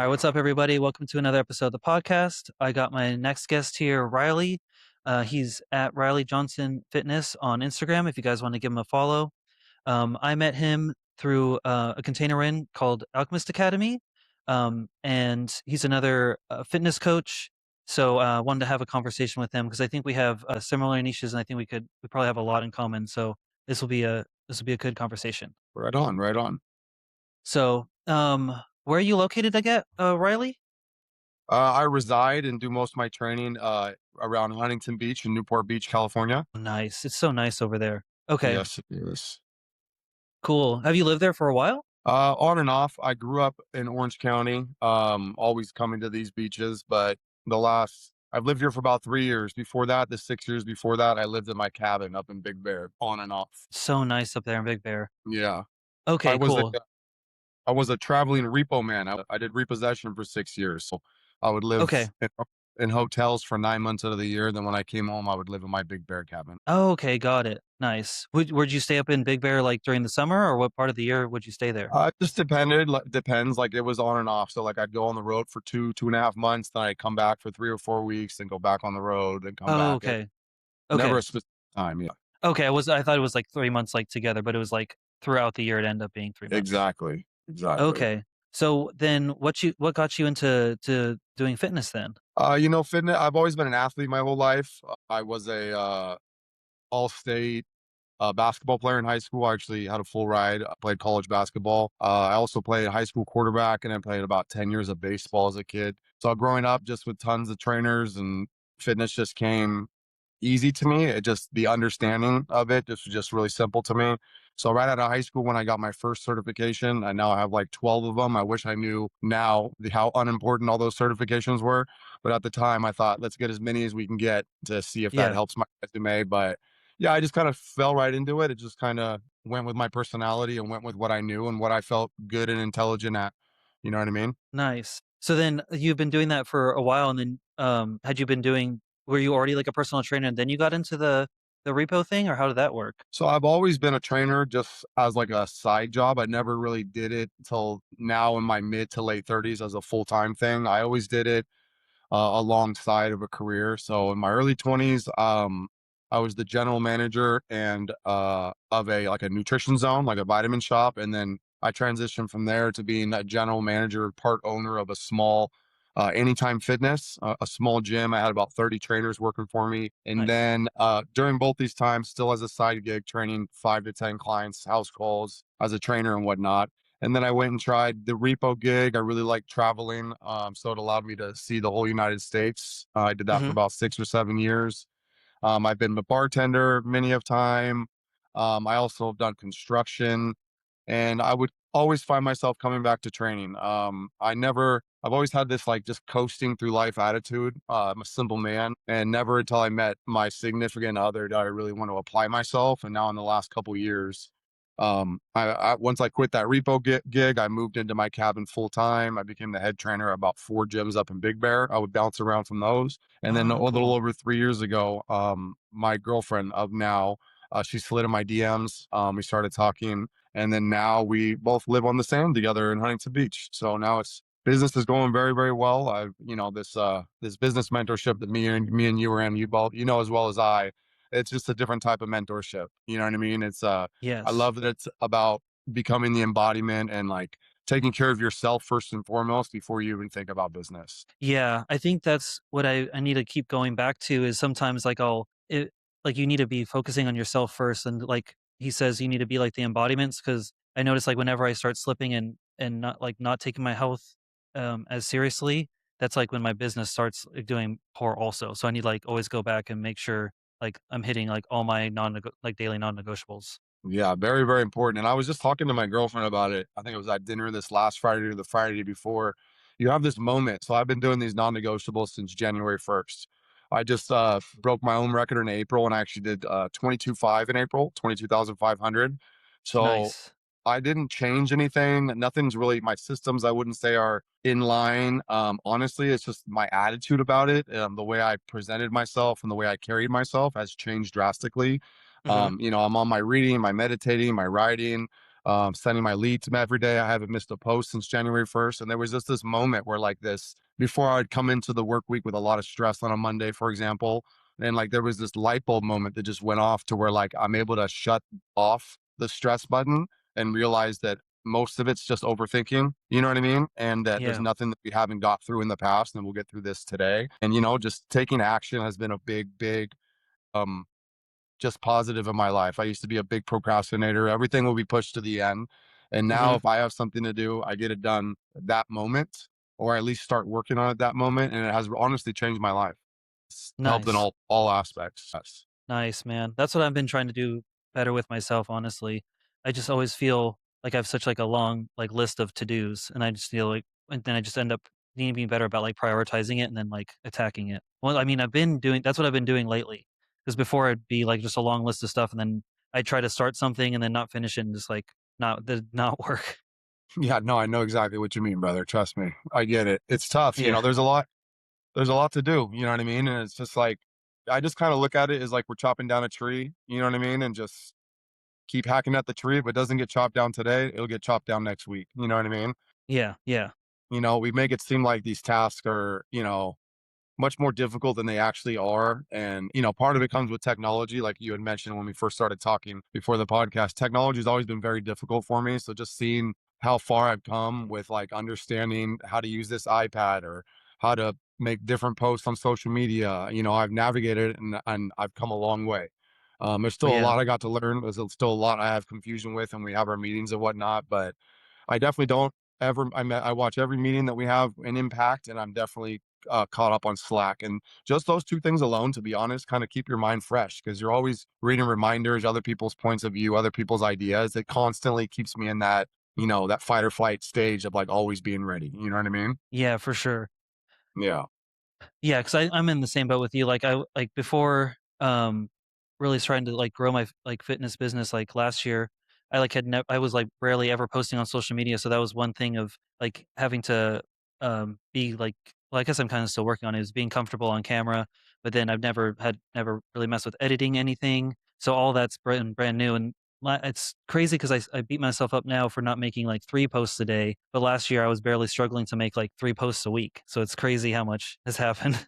All right, what's up, everybody? Welcome to another episode of the podcast. I got my next guest here, Riley. He's at Riley Johnson Fitness on Instagram. If you guys want to give him a follow, I met him through a container in called Alchemist Academy, and he's another fitness coach. So I wanted to have a conversation with him because I think we have similar niches, and I think we probably have a lot in common. So this will be a good conversation. Right on, right on. So, where are you located again, Riley? I reside and do most of my training around Huntington Beach in Newport Beach, California. Nice. It's so nice over there. Okay, Yes, it is. cool. Have you lived there for a while? On and off. I grew up in Orange County, always coming to these beaches, but I've lived here for about 3 years. Before that, the 6 years before that, I lived in my cabin up in Big Bear, on and off. So nice up there in Big Bear. Yeah. I Okay, was a, cool. I was a traveling repo man. I did repossession for 6 years. So I would Okay. live in hotels for 9 months out of the year. Then when I came home, I would live in my Big Bear cabin. Oh, okay, got it. Nice. Would you stay up in Big Bear like during the summer, or what part of the year would you stay there? It just depended. Depends. Like it was on and off. So like I'd go on the road for 2.5 months, then I'd come back for 3 or 4 weeks, and go back on the road and come Oh, back. okay. Never Okay. a specific time. Yeah, Okay. I thought it was like 3 months like together, but it was like throughout the year it ended up being 3 months. exactly, exactly. Okay. So then what got you into doing fitness then? Fitness. I've always been an athlete my whole life. I was a all-state basketball player in high school. I actually had a full ride. I played college basketball. I also played high school quarterback, and I played about 10 years of baseball as a kid. So growing up just with tons of trainers, and fitness just came easy to me. It just the understanding of it just was just really simple to me. So right out of high school, when I got my first certification, I now have like 12 of them. I wish I knew now how unimportant all those certifications were. But at the time I thought, let's get as many as we can get to see if that Yeah. helps my resume. But yeah, I just kind of fell right into it. It just kind of went with my personality and went with what I knew and what I felt good and intelligent at. You know what I mean? Nice. So then you've been doing that for a while, and then were you already like a personal trainer and then you got into the repo thing, or how did that work? So I've always been a trainer just as like a side job. I never really did it until now in my mid to late 30s as a full-time thing. I always did it alongside of a career. So in my early 20s, I was the general manager and of a nutrition zone, like a vitamin shop, and then I transitioned from there to being a general manager, part owner of a small Anytime Fitness, a small gym. I had about 30 trainers working for me, and Nice. then during both these times, still as a side gig, training 5 to 10 clients, house calls as a trainer and whatnot. And then I went and tried the repo gig. I really liked traveling. So it allowed me to see the whole United States. I did that for Mhm. about 6 or 7 years. I've been a bartender many of time. I also have done construction, and I would always find myself coming back to training. I've always had this like just coasting through life attitude. I'm a simple man, and never until I met my significant other did I really want to apply myself. And now in the last couple years, once I quit that repo gig, I moved into my cabin full time. I became the head trainer at about 4 gyms up in Big Bear. I would bounce around from those. And then a Oh, little cool. over 3 years ago, my girlfriend of now, she slid in my DMs. We started talking, and then now we both live on the sand together in Huntington Beach. So now it's business is going very, very well. This business mentorship that me and you are in, you both as well as I. It's just a different type of mentorship. You know what I mean? I Yes. love that it's about becoming the embodiment and like taking care of yourself first and foremost before you even think about business. Yeah, I think that's what I need to keep going back to is sometimes like you need to be focusing on yourself first, and like he says you need to be like the embodiments, because I notice like whenever I start slipping and not taking my health as seriously, that's like when my business starts like, doing poor also. So I need like always go back and make sure like I'm hitting like all my daily non-negotiables. Yeah, very, very important. And I was just talking to my girlfriend about it. I think it was at dinner this last Friday or the Friday before. You have this moment. So I've been doing these non-negotiables since January 1st. I just broke my own record in April, and I actually did 22.5 in April, 22,500. So Nice. I didn't change anything. Nothing's really my systems, I wouldn't say, are in line. Honestly, it's just my attitude about it. The way I presented myself and the way I carried myself has changed drastically. Hmm. I'm on my reading, my meditating, my writing. sending my leads every day. I haven't missed a post since January 1st. And there was just this moment where like this, before I'd come into the work week with a lot of stress on a Monday, for example, and like there was this light bulb moment that just went off to where like I'm able to shut off the stress button and realize that most of it's just overthinking, you know what I mean? And that there's Yeah. nothing that we haven't got through in the past and we'll get through this today. And, just taking action has been a big, um, just positive in my life. I used to be a big procrastinator. Everything will be pushed to the end. And now Mhm. if I have something to do, I get it done at that moment, or at least start working on it that moment. And it has honestly changed my life. It's helped in Nice. all aspects. Yes. Nice, man. That's what I've been trying to do better with myself, honestly. I just always feel like I have such like a long like list of to-dos and I just feel like and then I just end up needing to be better about like prioritizing it and then like attacking it. Well, I mean, that's what I've been doing lately. Because before it'd be like just a long list of stuff and then I try to start something and then not finish it and just like not work. Yeah, no, I know exactly what you mean, brother. Trust me. I get it. It's tough. Yeah. There's a lot to do. You know what I mean? And it's just like, I just kind of look at it as like we're chopping down a tree, you know what I mean? And just keep hacking at the tree. If it doesn't get chopped down today, it'll get chopped down next week. You know what I mean? Yeah. Yeah. We make it seem like these tasks are, much more difficult than they actually are. And, part of it comes with technology. Like you had mentioned when we first started talking before the podcast, technology has always been very difficult for me. So just seeing how far I've come with like understanding how to use this iPad or how to make different posts on social media, I've navigated it and I've come a long way. There's Oh still a yeah. lot I got to learn. There's still a lot I have confusion with, and we have our meetings and whatnot. But I definitely don't ever. I watch every meeting that we have an impact, and I'm definitely caught up on Slack. And just those two things alone, to be honest, kind of keep your mind fresh because you're always reading reminders, other people's points of view, other people's ideas. It constantly keeps me in that, that fight or flight stage of like always being ready. You know what I mean? Yeah, for sure. Yeah. Yeah, 'cause I'm in the same boat with you, like, like, before, really starting to, like, grow my like, fitness business, like, last year, I, like, I was, like, rarely ever posting on social media, so that was one thing of, like, having to, be, like well, I guess I'm kinda still working on it, is being comfortable on camera, but then I've never really messed with editing anything, so all that's brand new, and it's crazy 'cause I beat myself up now for not making, like, 3 posts a day, but last year I was barely struggling to make, like, 3 posts a week, so it's crazy how much has happened.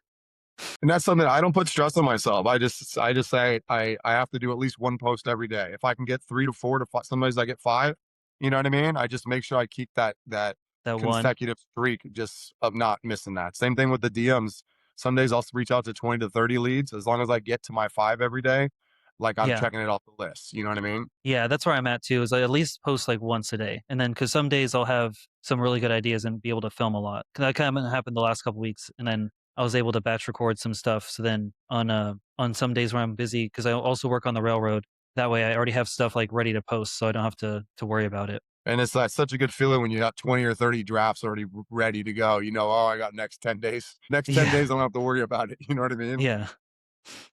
And that's something I don't put stress on myself. I just say I have to do at least one post every day. If I can get 3 to 4 to 5, sometimes I get 5, you know what I mean? I just make sure I keep that That one. consecutive streak just of not missing that. Same thing with the DMs. Some days I'll reach out to 20 to 30 leads as long as I get to my 5 every day, like I'm Yeah. checking it off the list, you know what I mean? Yeah, that's where I'm at too, is I at least post, like, once a day, and then because some days I'll have some really good ideas and be able to film a lot. 'Cause that kinda happened the last couple weeks, and then I was able to batch record some stuff, so then on some days where I'm busy, because I also work on the railroad, that way I already have stuff, like, ready to post, so I don't have to worry about it. And it's like such a good feeling when you got 20 or 30 drafts already ready to go. Oh, I got next 10 days. Next 10 Yeah. days I don't have to worry about it. You know what I mean? Yeah.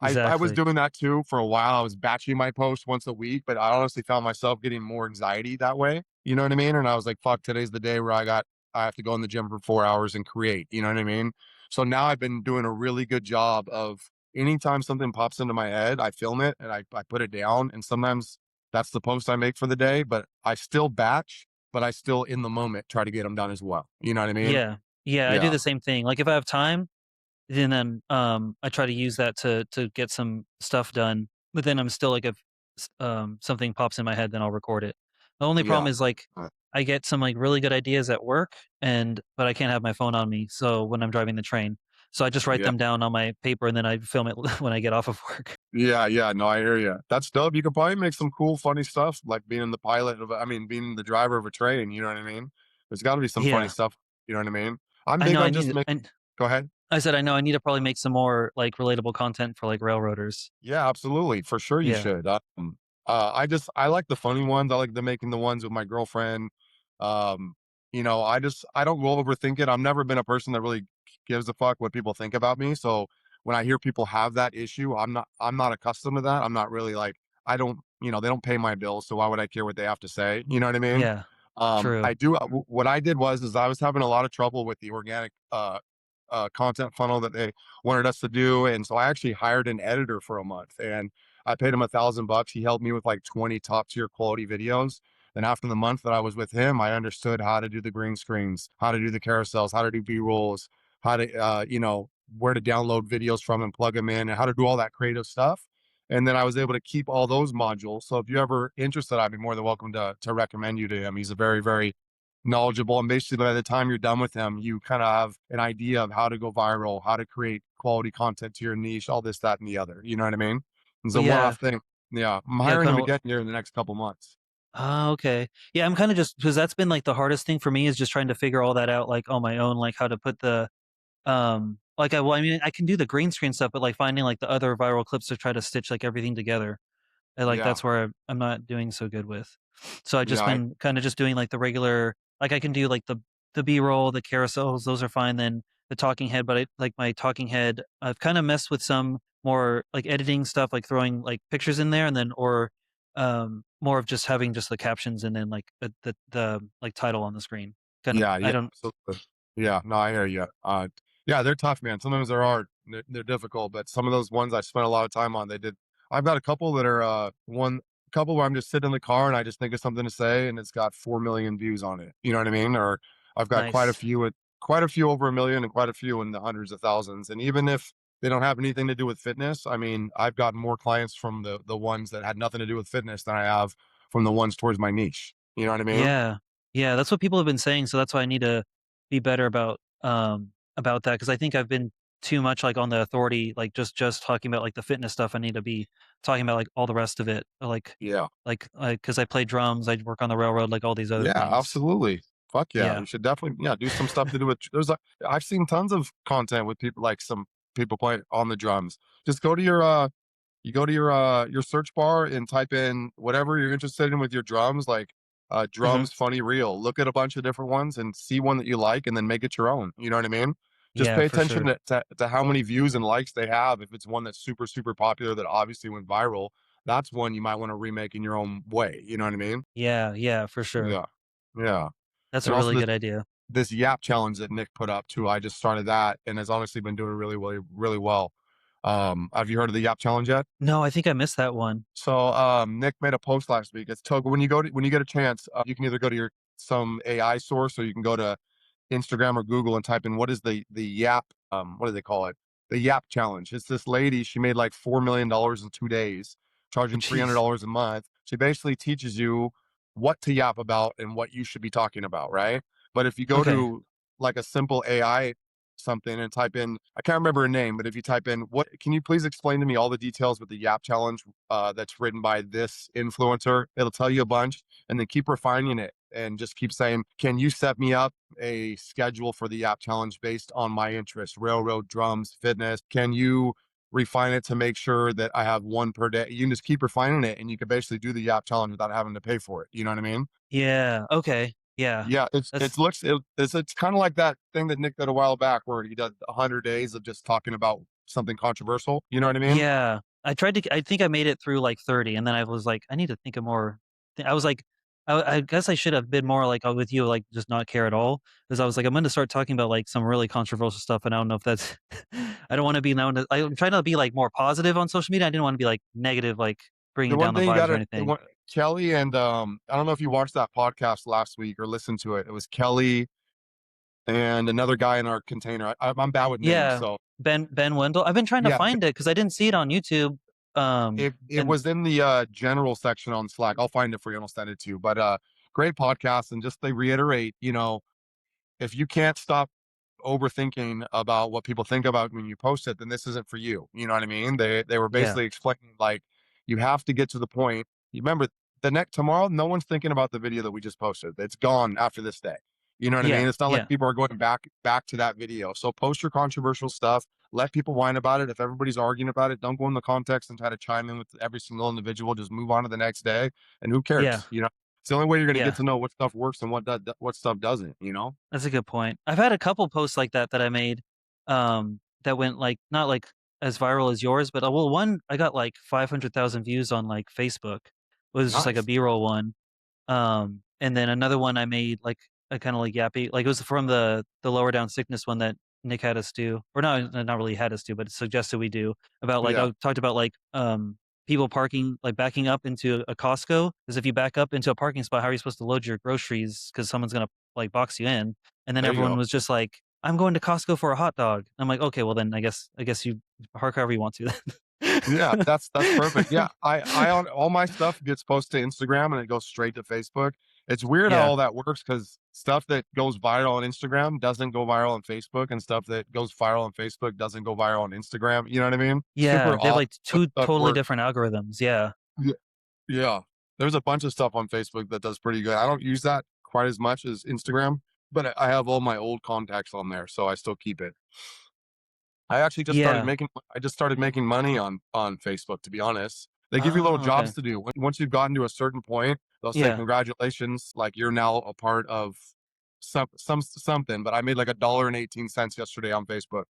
I was Exactly. doing that too for a while. I was batching my posts once a week, but I honestly found myself getting more anxiety that way. You know what I mean? And I was like, fuck, today's the day where I have to go in the gym for 4 hours and create. You know what I mean? So now I've been doing a really good job of anytime something pops into my head, I film it and I put it down. And sometimes that's the post I make for the day, but I still batch, but I still in the moment try to get them done as well. You know what I mean? Yeah. Yeah, I do Yeah. the same thing, like, if I have time, then, I try to use that to get some stuff done, but then I'm still like if something pops in my head, then I'll record it. The only problem Yeah. is, like, I get some, like, really good ideas at work but I can't have my phone on me, so when I'm driving the train. So I just write Yeah. them down on my paper, and then I film it when I get off of work. Yeah, yeah, no, I hear you. That's dope. You could probably make some cool, funny stuff, like being the pilot of being the driver of a train, you know what I mean? There's gotta be some funny Yeah. stuff, you know what I mean? I'm I big know I on just need make and Go ahead. I said I know I need to probably make some more, like, relatable content for, like, railroaders. Yeah, absolutely. For sure you Yeah. should. I like the funny ones. I like the making the ones with my girlfriend. Um, I don't go overthink it. I've never been a person that really gives a fuck what people think about me. So when I hear people have that issue, I'm not accustomed to that. I'm not really like I don't, they don't pay my bills, so why would I care what they have to say? You know what I mean? Yeah. True. What I did was I was having a lot of trouble with the organic content funnel that they wanted us to do. And so I actually hired an editor for a month and I paid him $1,000. He helped me with like 20 top tier quality videos. Then after the month that I was with him, I understood how to do the green screens, how to do the carousels, how to do B-rolls, how to, where to download videos from and plug them in, and how to do all that creative stuff. And then I was able to keep all those modules. So if you're ever interested, I'd be more than welcome to recommend you to him. He's a very, very knowledgeable. And basically, by the time you're done with him, you kind of have an idea of how to go viral, how to create quality content to your niche, all this, that, and the other. You know what I mean? It's Well, a yeah, one-off thing. Yeah, I'm yeah, hiring kind him of. again here in the next couple months. Oh, okay. Yeah, I'm kind of just because that's been like the hardest thing for me is just trying to figure all that out like on my own, like how to put the like I mean I can do the green screen stuff, but like finding like the other viral clips to try to stitch like everything together. And, like, Yeah, that's where I'm not doing so good with. So I've yeah, just been kinda just doing, like, the regular like, I can do, like, the B-roll, the carousels, those are fine, then the talking head, but I like, my talking head, I've kinda messed with some more, like, editing stuff, like, throwing, like, pictures in there and then or, more of just having just the captions and then, like, like, title on the screen. Kind of yeah, I yeah, don't absolutely. Yeah, no, I hear you. Yeah, they're tough, man. Sometimes they're hard. They're difficult, but some of those ones I spent a lot of time on. They did. I've got a couple that are one couple where I'm just sitting in the car and I just think of something to say, and it's got 4 million views on it. You know what I mean? Or I've got nice. quite a few over 1 million, and quite a few in the hundreds of thousands. And even if they don't have anything to do with fitness, I mean, I've gotten more clients from the ones that had nothing to do with fitness than I have from the ones towards my niche. You know what I mean? Yeah. Yeah, that's what people have been saying, so that's why I need to be better about that because I think I've been too much, like, on the authority, like, just talking about, like, the fitness stuff, I need to be talking about, like, all the rest of it, Yeah. because I play drums, I work on the railroad, like, all these other Yeah, things. absolutely. Fuck yeah. Yeah. You should definitely, yeah, do some stuff to do with I've seen tons of content with people like some people playing on the drums. Just go to your search bar and type in whatever you're interested in with your drums, like Mhm. drums funny reel. Look at a bunch of different ones and see one that you like and then make it your own. You know what I mean? Just Yeah, pay for attention sure. to how many views and likes they have. If it's one that's super, super popular that obviously went viral, that's one you might want to remake in your own way. You know what I mean? Yeah, yeah, for sure. Yeah. Yeah. That's a And also really good idea. this Yap challenge that Nick put up too. I just started that and has honestly been doing really, really, really well. Have you heard of the Yap challenge yet? No, I think I missed that one. So Nick made a post last week. It's token when you get a chance, you can either go to your some AI source or you can go to Instagram or Google and type in what is the Yap what do they call it? The Yap challenge. It's this lady, she made like $4 million in 2 days, Oh, charging jeez. $300 a month. She basically teaches you what to yap about and what you should be talking about, right? But if you go Okay. to like a simple AI something and type in, I can't remember her name, but if you type in what can you please explain to me all the details with the Yap challenge that's written by this influencer, it'll tell you a bunch and then keep refining it and just keep saying, can you set me up a schedule for the Yap challenge based on my interests, railroad, drums, fitness? Can you refine it to make sure that I have one per day? You can just keep refining it and you can basically do the Yap challenge without having to pay for it. You know what I mean? Yeah, okay. Yeah. Yeah, That's it's kind of like that thing that Nick did a while back where he did 100 days of just talking about something controversial. You know what I mean? Yeah. I think I made it through, like, 30, and then I was like, "I need to think of more." I was like I guess I should have been more like, with you, like, just not care at all. Because I was like, "I'm gonna start talking about, like, some really controversial stuff," and I don't know if that's I don't wanna be known as I'm trying to be, like, more positive on social media. I didn't wanna be, like, negative, like, The bringing one down the thing you vibes or gotta the anything. one Kelly and, I don't know if you watched that podcast last week or listened to it. It was Kelly and another guy in our container. I'm bad with names, Yeah. so Ben Wendell. I've been trying to yeah, find it because I didn't see it on YouTube, it and was in the, general section on Slack. I'll find it for you and I'll send it to you, but, great podcast, and just they reiterate, if you can't stop overthinking about what people think about when you post it, then this isn't for you. You know what I mean? They were yeah. basically explaining like you have to get to the point. You remember the next tomorrow, no one's thinking about the video that we just posted. It's gone after this day. You know what I mean? Yeah, It's not like yeah, people are going back to that video. So post your controversial stuff. Let people whine about it. If everybody's arguing about it, don't go in the context and try to chime in with every single individual. Just move on to the next day. And who yeah, cares? It's the only way you're going to get yeah. to know what stuff works and what stuff doesn't. That's a good point. I've had a couple posts like that that I made, that went, like not, like, as viral as yours, but, well, one I got, like, 500,000 views on, like, Facebook. It was just, like, a Nice. B-roll one. And then another one I made, like, a kinda, like, yappy like, it was from the lower down sickness one that Nick had us do, or not really had us do, but suggested we do about, like Yeah. I talked about, like, people parking, like, backing up into a Costco, because if you back up into a parking spot, how are you supposed to load your groceries? Because someone's gonna, like, box you in, and then There you everyone go. was just like, "I'm going to Costco for a hot dog." I'm like, "Okay, well, then I guess you park however you want to Yeah, then." that's perfect. Yeah, I on all my stuff gets posted to Instagram and it goes straight to Facebook. It's weird how Yeah. all that works because stuff that goes viral on Instagram doesn't go viral on Facebook, and stuff that goes viral on Facebook doesn't go viral on Instagram. You know what I mean? Yeah, Super they have, odd, like, but 2 stuff totally works. different algorithms, yeah. Yeah, yeah. There's a bunch of stuff on Facebook that does pretty good. I don't use that quite as much as Instagram, but I have all my old contacts on there, so I still keep it. Yeah. I just started making money on Facebook, to be honest. They give you little Oh, okay. jobs to do. Once you've gotten to a certain point, they'll say, Yeah. "Congratulations, like, you're now a part of something," but I made like $1.18 yesterday on Facebook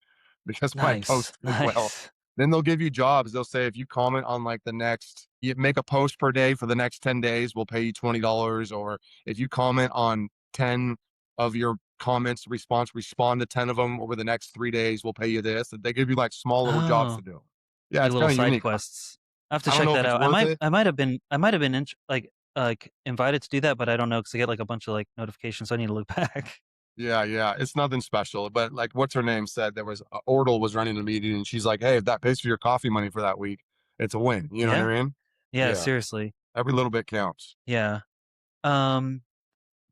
because my Nice, post did well. nice. Then they'll give you jobs. They'll say, "If you comment on, like, you make a post per day for the next 10 days, we'll pay you $20," or, "If you comment on 10 of your respond to 10 of them over the next 3 days, we'll pay you this." And they give you, like, small little jobs Oh, to do. Yeah, like it's little kinda side unique. quests. I have to I don't check know if that it's out. worth it. I might have been like, invited to do that, but I don't know because I get, like, a bunch of, like, notifications, so I need to look back. Yeah, yeah, it's nothing special, but, like, what's her name said there was Ordle was running the meeting, and she's like, "Hey, if that pays for your coffee money for that week, it's a win." You know what Yeah? I mean? Yeah, Yeah, seriously. every little bit counts. Yeah. Um,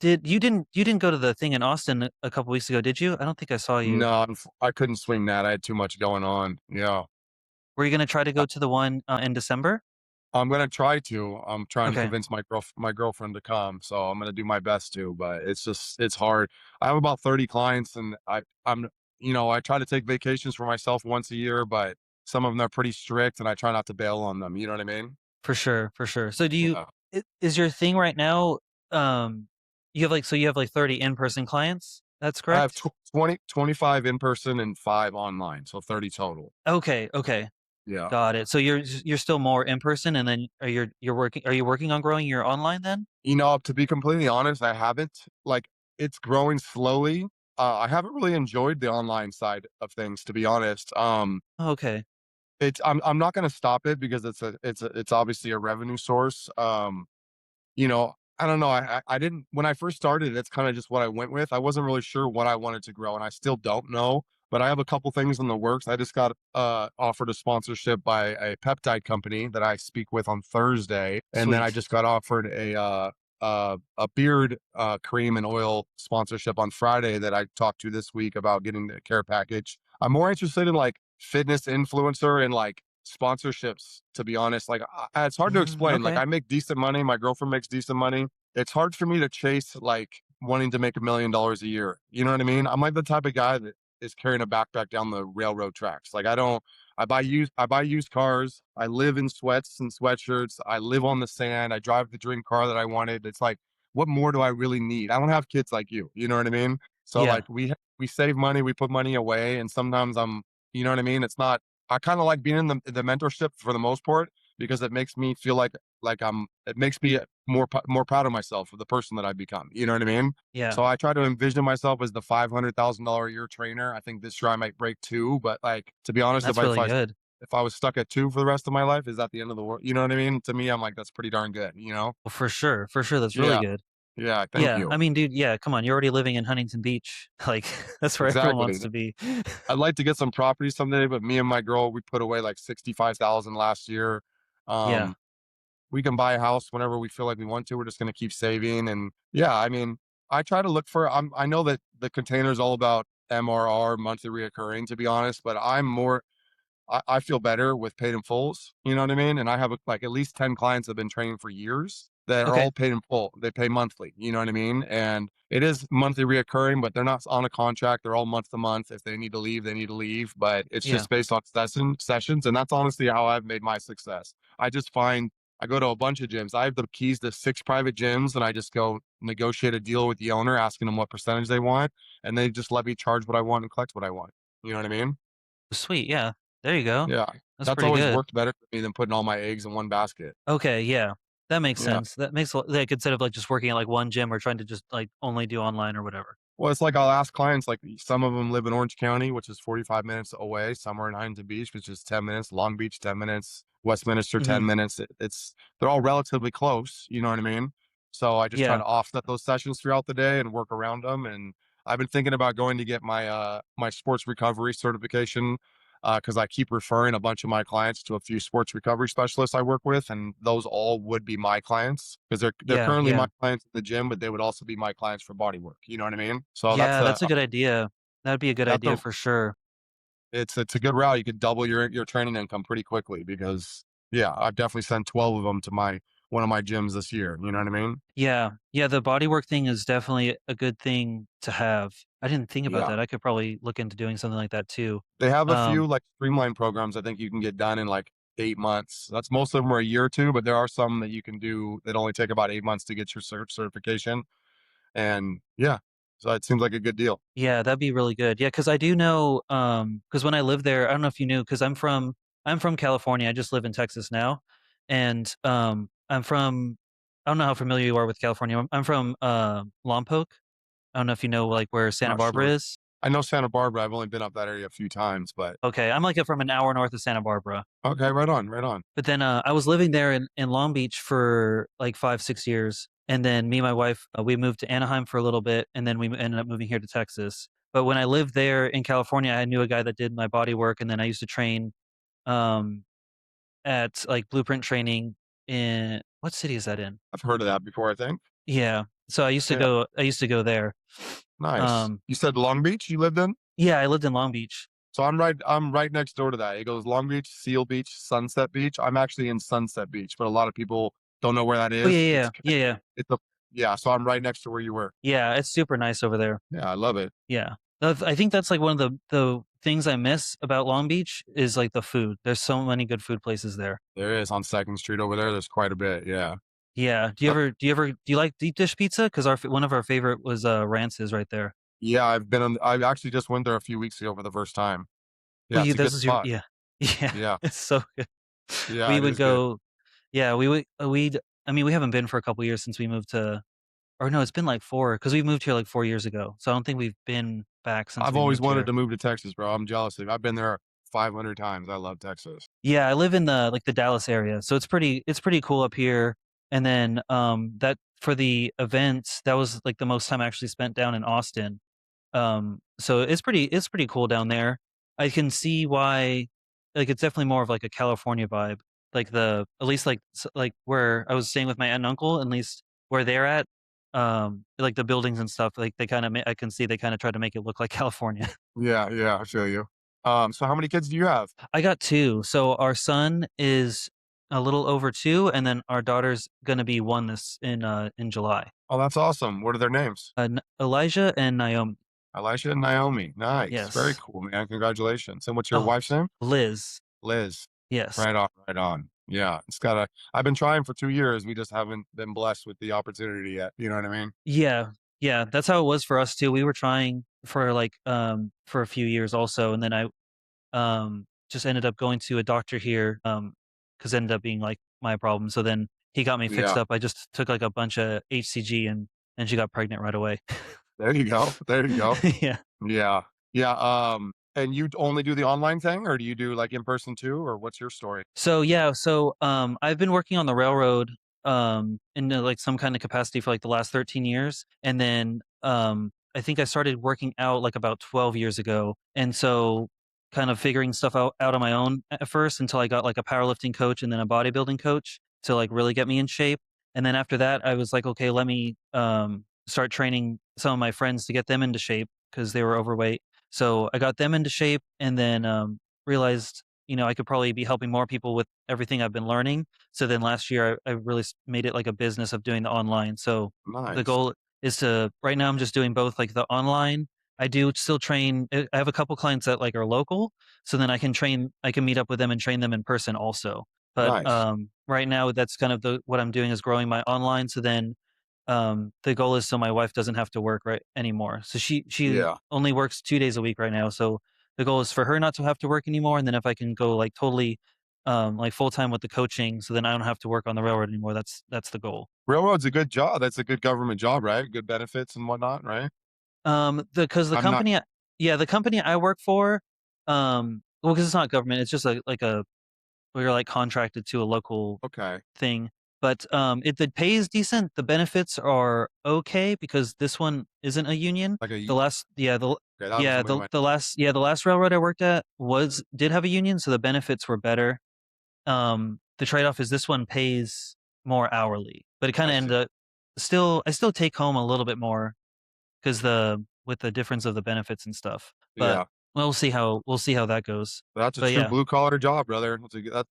you didn't go to the thing in Austin a couple weeks ago, did you? I don't think I saw you. No, I couldn't swing that, I had too much going on, yeah. Were you gonna try to go to the one, in December? I'm gonna try to. I'm trying to Okay, convince my girlfriend to come, so I'm gonna do my best to, but it's hard. I have about 30 clients, and I try to take vacations for myself once a year, but some of them are pretty strict, and I try not to bail on them, you know what I mean? for sure, for sure. So do you Yeah. is your thing right now, um, you have, like, 30 in-person clients? That's I have correct? 25 in person and 5 online, so 30 total. Okay, okay. Yeah. Got it. So you're still more in person, and then are you working on growing your online then? To be completely honest, I haven't. Like, it's growing slowly. I haven't really enjoyed the online side of things, to be honest. Okay, I'm not gonna stop it because it's obviously a revenue source. I don't know. I didn't when I first started, that's kinda just what I went with. I wasn't really sure what I wanted to grow, and I still don't know, but I have a couple things in the works. I just got, offered a sponsorship by a peptide company that I speak with on Thursday, and then I sweet. just got offered a beard, cream and oil sponsorship on Friday that I talked to this week about getting the care package. I'm more interested in, like, fitness influencer and, like, sponsorships, to be honest. Like, it's hard to explain. Like, Okay. I make decent money, my girlfriend makes decent money. It's hard for me to chase, like, wanting to make $1 million a year. You know what I mean? I'm like the type of guy that is carrying a backpack down the railroad tracks. Like, I buy used cars. I live in sweats and sweatshirts. I live on the sand. I drive the dream car that I wanted. It's like, what more do I really need? I don't have kids like you. You know what I mean? So, Yeah, like, we save money, we put money away, and sometimes you know what I mean? It's not I kinda like being in the mentorship for the most part because it makes me feel it makes me more proud of myself for the person that I've become, you know what I mean? yeah. So I try to envision myself as the $500,000 a year trainer. I think this year I might break 2, but, like, to be honest, That's really good. if I was stuck at 2 for the rest of my life, is that the end of the world? You know what I mean? To me, I'm like, "That's pretty darn good," you know? Well, for sure, that's really Yeah, good. yeah, thank Yeah, you. I mean, dude, yeah, come on, you're already living in Huntington Beach, like, that's where everyone Exactly. wants to be. I'd like to get some property someday, but me and my girl, we put away, like, 65,000 last year. Yeah, Um we can buy a house whenever we feel like we want to. We're just going to keep saving. And yeah, I mean, I try to look for, I know that the container is all about MRR, monthly reoccurring, to be honest, but I feel better with paid in fulls. You know what I mean? And I have like at least 10 clients that have been training for years that are okay. all paid in full. They pay monthly. You know what I mean? And it is monthly reoccurring, but they're not on a contract. They're all month to month. If they need to leave, they need to leave. But it's Yeah, just based on sessions. And that's honestly how I've made my success. I go to a bunch of gyms. I have the keys to 6 private gyms, and I just go negotiate a deal with the owner, asking them what percentage they want. And they just let me charge what I want and collect what I want. You know what I mean? sweet, yeah. There you go. Yeah, That's that's pretty always good. worked better for me than putting all my eggs in one basket. Okay, yeah. That makes Yeah. sense. That makes like, instead of, like, just working at, like, one gym or trying to just, like, only do online or whatever. Well, it's like I'll ask clients, like some of them live in Orange County, which is 45 minutes away. Some are in Huntington Beach, which is 10 minutes. Long Beach, 10 minutes. Westminster, Mhm. 10 minutes. It's they're all relatively close. You know what I mean? So I just try Yeah. to offset those sessions throughout the day and work around them. And I've been thinking about going to get my my sports recovery certification because I keep referring a bunch of my clients to a few sports recovery specialists I work with, and those all would be my clients because they're Yeah, currently my yeah. clients in the gym, but they would also be my clients for body work. You know what I mean? So that's Yeah, a that's a good idea. That'd be a good that's idea a for sure. it's a good route. You could double your training income pretty quickly because yeah, I've definitely sent 12 of them to my one of my gyms this year. You know what I mean? Yeah. Yeah, the bodywork thing is definitely a good thing to have. I didn't think about Yeah. that. I could probably look into doing something like that too. They have a few Um, like streamline programs I think you can get done in like 8 months. That's most of them are a year or two, but there are some that you can do that only take about 8 months to get your certification. And yeah, so it seems like a good deal. yeah, that'd be really good. Yeah, because I do know, because when I lived there, I don't know if you knew, because I'm from California. I just live in Texas now, and I'm from. I don't know how familiar you are with California. I'm from Lompoc. I don't know if you know like where Santa Not Barbara sure. is. I know Santa Barbara. I've only been up that area a few times, but Okay, I'm like from an hour north of Santa Barbara. okay, right on, right on. But then I was living there in Long Beach for like 5 6 years, and then me and my wife we moved to Anaheim for a little bit, and then we ended up moving here to Texas. But when I lived there in California, I knew a guy that did my body work, and then I used to train um, at like Blueprint Training in what city is that in? I've heard of that before, I think. Yeah, so I used to Yeah, go. I used to go there. nice. Um, You said Long Beach you lived in? yeah, I lived in Long Beach. So I'm right next door to that. It goes Long Beach, Seal Beach, Sunset Beach. I'm actually in Sunset Beach, but a lot of people don't know where that Oh yeah, is. yeah, yeah, yeah, It's a yeah, so I'm right next to where you were. yeah. It's super nice over there. Yeah, I love it. Yeah. I think that's, like, one of the things I miss about Long Beach is, like, the food. There's so many good food places there. There is on Second Street over there. There's quite a bit. Yeah. Yeah. Do you like deep dish pizza? 'Cause one of our favorite was, Rance's right there. Yeah, I actually just went there a few weeks ago for the first time. Oh, Yeah, you it's a this good is your spot. yeah. Yeah. Yeah. It's so good. Yeah, We it would is good. go yeah, we'd I mean, we haven't been for a couple years since we moved to or no, it's been, like, 4 because we moved here, like, 4 years ago, so I don't think we've been back since I've we always moved wanted here. to move to Texas, bro. I'm jealous of you. I've been there 500 times. I love Texas. Yeah, I live in the Dallas area, so it's pretty cool up here, and then, that for the events, that was, like, the most time I actually spent down in Austin, so it's pretty cool down there. I can see why like, it's definitely more of, like, a California vibe, like, at least, like, where I was staying with my aunt and uncle, at least where they're at, like, the buildings and stuff, like, they kinda I can see they kinda tried to make it look like California. Yeah, yeah, I feel you. So how many kids do you have? I got 2. So our son is a little over 2, and then our daughter's gonna be 1 in July. Oh, that's awesome. What are their names? N Elijah and Naomi. Elisha and Naomi. Nice. Very Yes. cool, man. Congratulations. And what's your Oh, wife's name? Liz. Liz. Yes. Right on, right on. Yeah, it's gotta I've been trying for 2 years. We just haven't been blessed with the opportunity yet. You know what I mean? Yeah. Yeah, that's how it was for us too. We were trying for, like, for a few years also, and then I, just ended up going to a doctor here, because it ended up being, like, my problem. So then he got me fixed Yeah. up. I just took, like, a bunch of HCG and she got pregnant right away. There you go. There you go. Yeah. Yeah. Yeah, and you only do the online thing, or do you do, like, in person too, or what's your story? So yeah, I've been working on the railroad in like some kind of capacity for like the last 13 years, and then I think I started working out like about 12 years ago, and so kind of figuring stuff out on my own at first until I got like a powerlifting coach and then a bodybuilding coach to like really get me in shape, and then after that I was like, okay, let me start training some of my friends to get them into shape because they were overweight. So I got them into shape, and then realized I could probably be helping more people with everything I've been learning. So then last year, I really made it like a business of doing the online. So the Nice. goal is to right now I'm just doing both like the online. I do still train. I have a couple clients that like are local, so then I can meet up with them and train them in person also. But Nice. right now, that's kind of what I'm doing is growing my online. So then the goal is so my wife doesn't have to work right anymore. So she Yeah. only works 2 days a week right now. So the goal is for her not to have to work anymore, and then if I can go like totally like full time with the coaching, so then I don't have to work on the railroad anymore. That's the goal. Railroad's a good job. That's a good government job, right? Good benefits and whatnot, right? The I'm not company, yeah, the company I work for, well, because it's not government, it's just like a we're like contracted to a local okay. thing. But it the pay is decent. The benefits are okay because this one isn't a union. Like The last, yeah, okay, that was maybe my the last railroad I worked at was did have a union, so the benefits were better. The trade off is this one pays more hourly, but it kind I of see. ended up still I still take home a little bit more because the with the difference of the benefits and stuff. But Yeah. we'll see how that goes. That's a But true yeah, blue collar job, brother.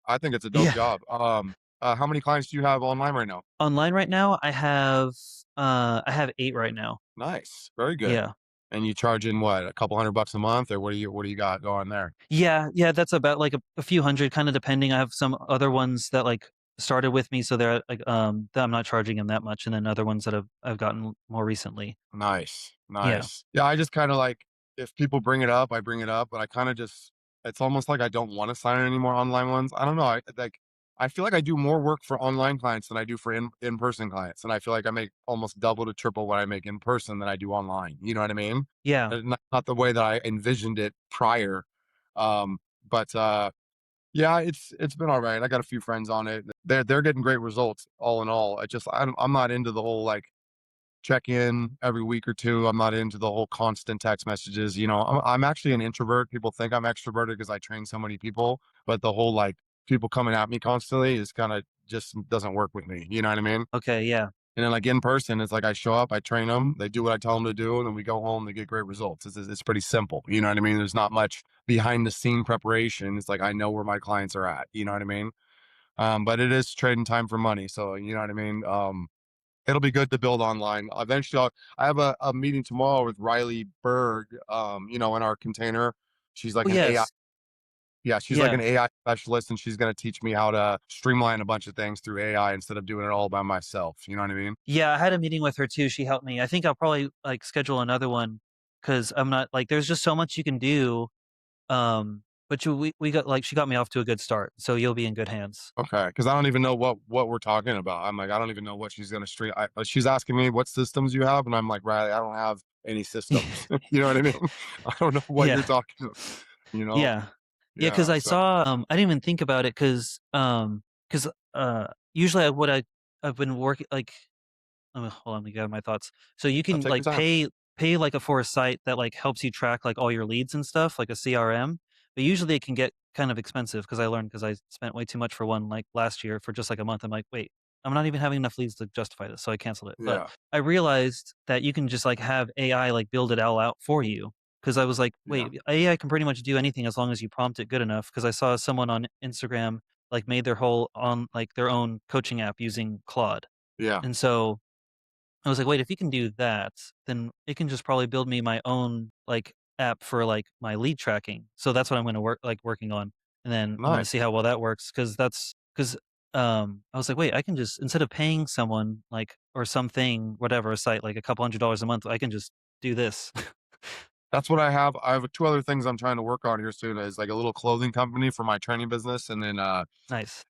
I think it's a dope yeah. job. How many clients do you have online right now? Online right now, I have 8 right now. Nice. Very good. Yeah. And you charge in what, a couple $100 a month, or what do you got going there? Yeah, yeah, that's about like a few hundred kinda depending. I have some other ones that, like, started with me, so they're, like, that I'm not charging them that much, and then other ones that I've gotten more recently. Nice, Yeah. nice. Yeah, I just kinda like if people bring it up, I bring it up, but I kinda just it's almost like I don't wanna sign any more online ones. I don't know, I feel like I do more work for online clients than I do for in-person clients, and I feel like I make almost double to triple what I make in person than I do online, you know what I mean? Yeah. Not the way that I envisioned it prior, um, but, yeah, it's been alright. I got a few friends on it. They're getting great results all in all. I'm not into the whole, like, check in every week or two. I'm not into the whole constant text messages. I'm actually an introvert. People think I'm extroverted because I train so many people, but the whole like people coming at me constantly is kind of just doesn't work with me. You know what I mean? Okay, yeah. And then like in person, it's like I show up, I train them, they do what I tell them to do, and then we go home. They get great results. It's pretty simple. You know what I mean? There's not much behind the scene preparation. It's like I know where my clients are at. You know what I mean? But it is trading time for money. So you know what I mean? It'll be good to build online. Eventually, I have a meeting tomorrow with Riley Berg, in our container. She's like Oh, an AI, yes. yeah, she's like Yeah. an AI specialist, and she's going to teach me how to streamline a bunch of things through AI instead of doing it all by myself. You know what I mean? Yeah, I had a meeting with her too, she helped me. I think I'll probably, like, schedule another one because 'cause I'm not like, there's just so much you can do, but you we got like, she got me off to a good start, so you'll be in good hands. Okay, because I don't even know what we're talking about. I'm like, I don't even know what she's going to stream. She's asking me what systems you have, and I'm like, Riley, I don't have any systems. You know what I mean? I don't know what Yeah. you're talking about. You know? Yeah. Yeah, because Yeah. I So saw, I didn't even think about it because usually I've been working, like, hold on, let me gather my thoughts. So you can, take your like, time. pay, like, for a site that, like, helps you track, like, all your leads and stuff, like a CRM, but usually it can get kind of expensive because I learned because I spent way too much for one, like, last year for just, like, a month. I'm like, "Wait, I'm not even having enough leads to justify this," so I canceled it. But Yeah. I realized that you can just, like, have AI, like, build it all out for you. Because I was like, Yeah. "Wait, AI can pretty much do anything as long as you prompt it good enough." Because I saw someone on Instagram, like, made their whole on like, their own coaching app using Claude, Yeah. and so I was like, "Wait, if you can do that, then it can just probably build me my own, like, app for, like, my lead tracking." So that's what I'm gonna working on, and then I'm gonna see Nice. how well that works. Because I was like, "Wait, I can just instead of paying someone, like, or something, whatever, a site, like, a couple $100 a month, I can just do this." That's what I have. I have 2 other things I'm trying to work on here soon is like a little clothing company for my training business and then, Nice.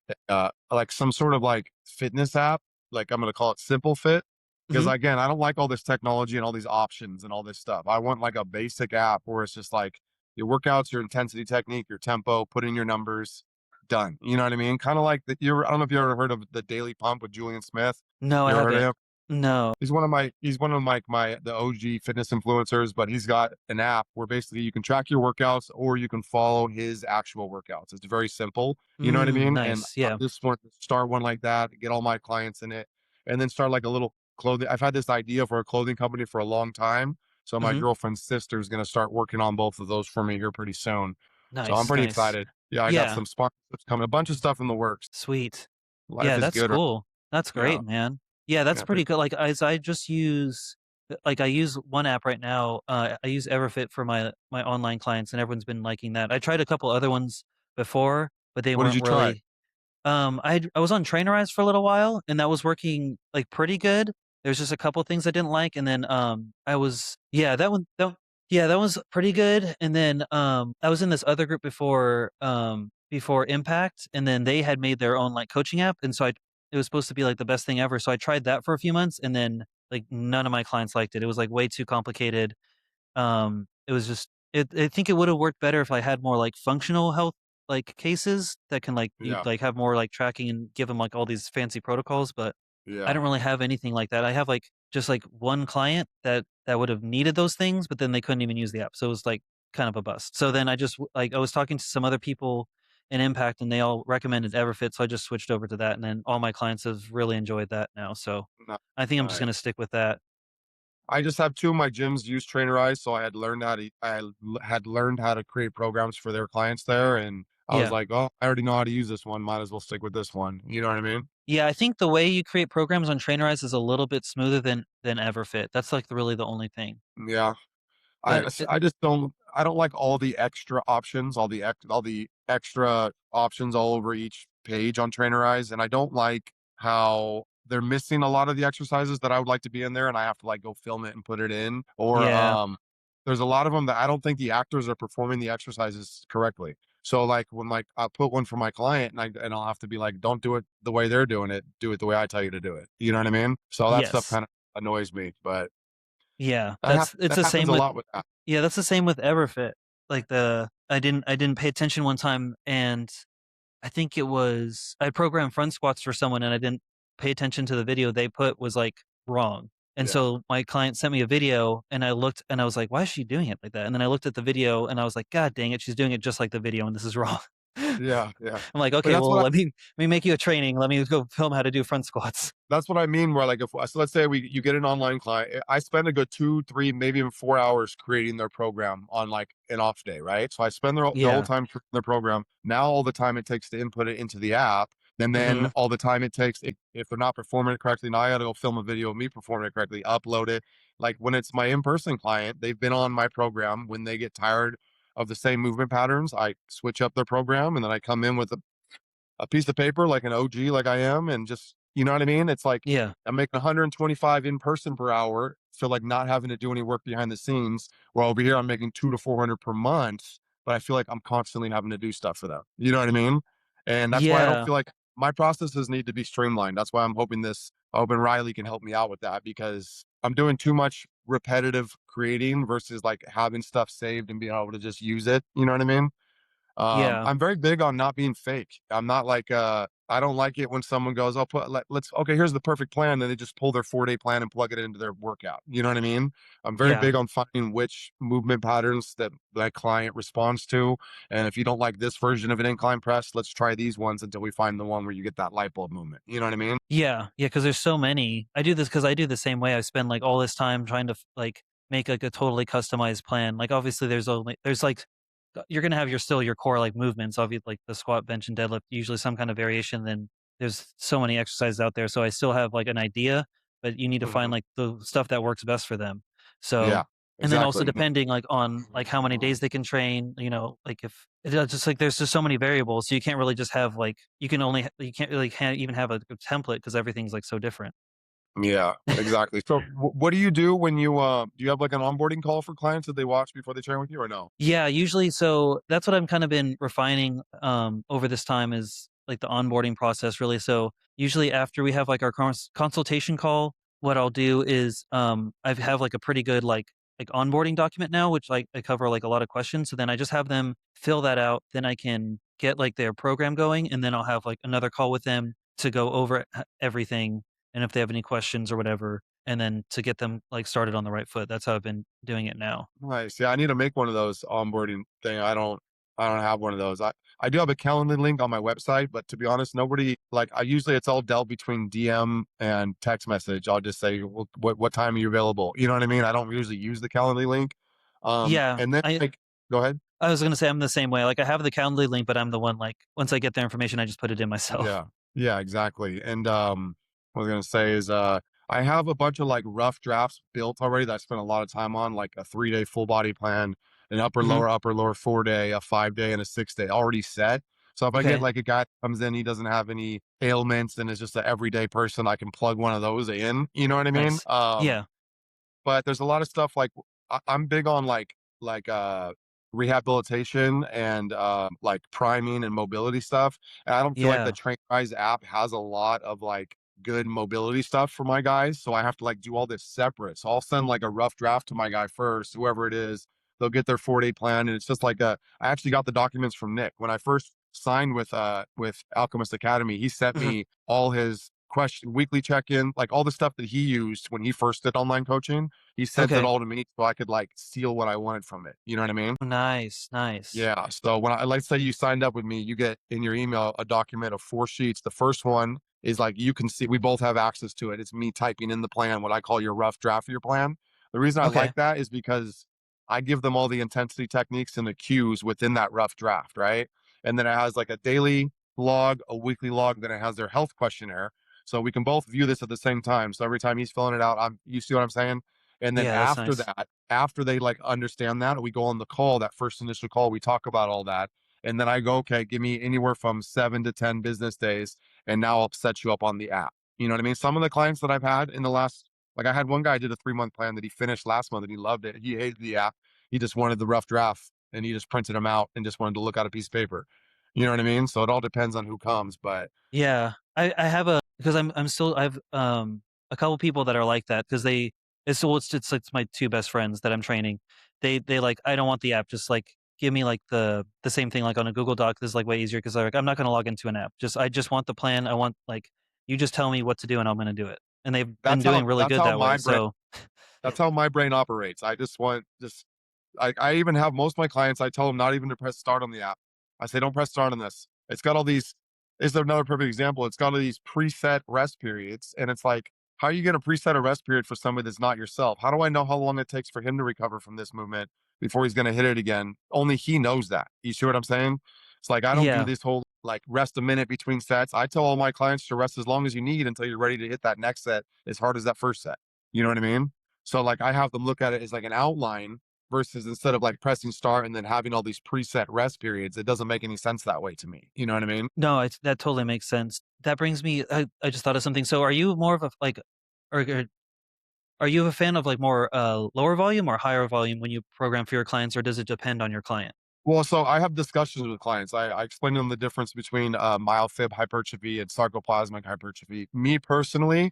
like some sort of like fitness app, like I'm gonna call it Simple Fit. Because Mhm. again, I don't like all this technology and all these options and all this stuff. I want like a basic app where it's just like your workouts, your intensity technique, your tempo, put in your numbers, done. You know what I mean? Kind of like I don't know if you ever heard of the Daily Pump with Julian Smith. No, I You ever heard of haven't. him? No. He's one of my the OG fitness influencers, but he's got an app where basically you can track your workouts or you can follow his actual workouts. It's very simple. You know what I Mm, mean? And nice, yeah. just want to start one like that, get all my clients in it, and then start like a little clothing. I've had this idea for a clothing company for a long time. So my Mhm. girlfriend's sister is going to start working on both of those for me here pretty soon. So I'm Nice, pretty nice. excited. Yeah, I got Yeah, some sponsorships coming, a bunch of stuff in the works. sweet. Life Yeah, is that's good. Right? cool. That's Yeah, great, man. Yeah, that's yeah, pretty pretty. good, like, as I just use like, I use one app right now, I use Everfit for my online clients, and everyone's been liking that. I tried a couple other ones before, but they What did weren't you try? really. I was on Trainerize for a little while, and that was working, like, pretty good. There's just a couple things I didn't like, and then, I was yeah, that was pretty good, and then, I was in this other group before Impact, and then they had made their own, like, coaching app, and so it was supposed to be, like, the best thing ever, so I tried that for a few months, and then like none of my clients liked it. It was like way too complicated. It was just I think it would have worked better if I had more like functional health like cases that can like you Yeah, like have more like tracking and give them like all these fancy protocols, but I yeah. don't really have anything like that. I have like just like one client that would have needed those things, but then they couldn't even use the app. So it was like kind of a bust. So then I just like I was talking to some other people in Impact and they all recommended Everfit, so I just switched over to that and then all my clients have really enjoyed that now. So I think I'm just Nice. going to stick with that. I just have two of my gyms use Trainerize, so had learned how to create programs for their clients there, and I was Yeah. like, "Oh, I already know how to use this one. Might as well stick with this one." You know what I mean? Yeah, I think the way you create programs on Trainerize is a little bit smoother than Everfit. That's like really the only thing. Yeah. But it, I just don't like all the extra options, all the extra options all over each page on Trainerize, and I don't like how they're missing a lot of the exercises that I would like to be in there, and I have to like go film it and put it in. Or yeah, there's a lot of them that I don't think the actors are performing the exercises correctly. So like when like I put one for my client and I'll have to be like, don't do it the way they're doing it, do it the way I tell you to do it. You know what I mean? So that stuff yes. kind of annoys me, but Yeah, that's it's that the happens same a with lot with that. yeah, that's the same with Everfit. Like I didn't pay attention one time and I think it was I programmed front squats for someone and I didn't pay attention to the video they put was like wrong. And Yeah. so my client sent me a video and I looked and I was like, why is she doing it like that? And then I looked at the video and I was like, God dang it, she's doing it just like the video and this is wrong. I'm Yeah, yeah. like, But okay, well let me make you a training. Let me go film how to do front squats. that's what I mean. Where like if so, let's say you get an online client, I spend a good 2, 3, maybe even 4 hours creating their program on like an off day, right? So I spend the whole Yeah. time creating their program. Now all the time it takes to input it into the app, and then Hmm. all the time it takes if they're not performing it correctly, now I got to go film a video of me performing it correctly, upload it. Like when it's my in-person client, they've been on my program. When they get tired of the same movement patterns, I switch up their program, and then I come in with a piece of paper like an OG like I am and just you know what I mean? It's like Yeah. I'm making 125 in person per hour, feel like not having to do any work behind the scenes. While over here I'm making 2 to 400 per month, but I feel like I'm constantly having to do stuff for them. You know what I mean? And that's why I don't Yeah. feel like my processes need to be streamlined. That's why I'm hoping Riley can help me out with that because I'm doing too much repetitive creating versus like having stuff saved and being able to just use it. You know what I mean? Yeah. I'm very big on not being fake. I'm not like, I don't like it when someone goes, let's, okay, here's the perfect plan. Then they just pull their 4-day plan and plug it into their workout. You know what I mean? I'm very Yeah. big on finding which movement patterns that my client responds to. And if you don't like this version of an incline press, let's try these ones until we find the one where you get that light bulb movement. You know what I mean? Yeah, yeah, because there's so many. I do this because I do the same way. I spend like all this time trying to like make like a totally customized plan. Like obviously there's like you're gonna have your still your core like movements, obviously like the squat, bench, and deadlift, usually some kind of variation. Then there's so many exercises out there. So I still have like an idea, but you need to find Mhm. like the stuff that works best for them. So Yeah, and then also exactly. depending like on like how many days they can train, like if it's just like there's just so many variables, so you can't really just have like you can't really even have a template because everything's like so different. Yeah, exactly. So what do you do when do you have like an onboarding call for clients that they watch before they train with you or no? Yeah, usually so that's what I've kind of been refining over this time is like the onboarding process really. So usually after we have like our consultation call, what I'll do is I have like a pretty good like onboarding document now which like I cover like a lot of questions. So then I just have them fill that out, then I can get like their program going and then I'll have like another call with them to go over everything and if they have any questions or whatever and then to get them like started on the right foot. That's how I've been doing it now. Nice. Yeah, I need to make one of those onboarding thing. I don't have one of those. I do have a calendar link on my website, but to be honest, nobody like I usually it's all dealt between DM and text message. I'll just say, well, what time are you available? You know what I mean? I don't usually use the calendar link. Yeah, And then like go ahead. I was gonna say I'm the same way. Like I have the Calendly link, but I'm the one like once I get their information, I just put it in myself. Yeah. Yeah, exactly. And what I was gonna say is I have a bunch of like rough drafts built already that I spent a lot of time on, like a 3-day full body plan, an Hmm. upper lower 4-day, a 5-day, and a 6-day already set. So if I get Okay, like a guy that comes in, he doesn't have any ailments and is just an everyday person, I can plug one of those in. You know what I mean? nice. Yeah, But there's a lot of stuff like I'm big on like rehabilitation and like priming and mobility stuff. And I don't feel like the yeah, Trainrise app has a lot of like good mobility stuff for my guys. So I have to like do all this separate. So I'll send like a rough draft to my guy first, whoever it is. They'll get their 4-day plan. And it's just like I actually got the documents from Nick. When I first signed with Alchemist Academy, he sent Mhm. me all his question weekly check-in, like all the stuff that he used when he first did online coaching. He sent it Okay. all to me so I could like seal what I wanted from it. You know what I mean? Nice, nice. Yeah. So when I let's say you signed up with me, you get in your email a document of 4 sheets. The first one is like you can see we both have access to it. It's me typing in the plan, what I call your rough draft of your plan. The reason I Okay. like that is because I give them all the intensity techniques and the cues within that rough draft, right? And then it has like a daily log, a weekly log, then it has their health questionnaire. So we can both view this at the same time. So every time he's filling it out, you see what I'm saying? And then Yeah, that's nice. after they like understand that, we go on the call, that first initial call, we talk about all that. And then I go, okay, give me anywhere from 7 to 10 business days. And now I'll set you up on the app. You know what I mean? Some of the clients that I've had in the last, like I had one guy did a 3 month plan that he finished last month and he loved it. He hated the app. He just wanted the rough draft and he just printed them out and just wanted to look at a piece of paper. You know what I mean? So it all depends on who comes. But Yeah. I have a because I'm still I've, a couple people that are like that because it's my 2 best friends that I'm training. They like, "I don't want the app, just, like, give me, like, the same thing, like, on a Google Doc. This is, like, way easier because 'cause they're like, "I'm not gonna log into an app. I just want the plan. I want, like, you just tell me what to do, and I'm gonna do it." And they've been that's doing how really that's good how that way, my brain so That's how my brain operates. I just want just I even have most of my clients, I tell them not even to press start on the app. I say, don't press start on this. It's got all these, is another perfect example. It's got all these preset rest periods. And it's like, how are you going to preset a rest period for somebody that's not yourself? How do I know how long it takes for him to recover from this movement before he's going to hit it again? Only he knows that. You see what I'm saying? It's like, I don't do yeah. this whole like rest a minute between sets. I tell all my clients to rest as long as you need until you're ready to hit that next set as hard as that first set. You know what I mean? So like I have them look at it as like an outline versus instead of like pressing start and then having all these preset rest periods. It doesn't make any sense that way to me. You know what I mean? No, that totally makes sense. That brings me I just thought of something. So are you more of a, like, or are you a fan of, like, more, lower volume or higher volume when you program for your clients, or does it depend on your client? Well, so I have discussions with clients. I explain to them the difference between myofib hypertrophy and sarcoplasmic hypertrophy. Me personally,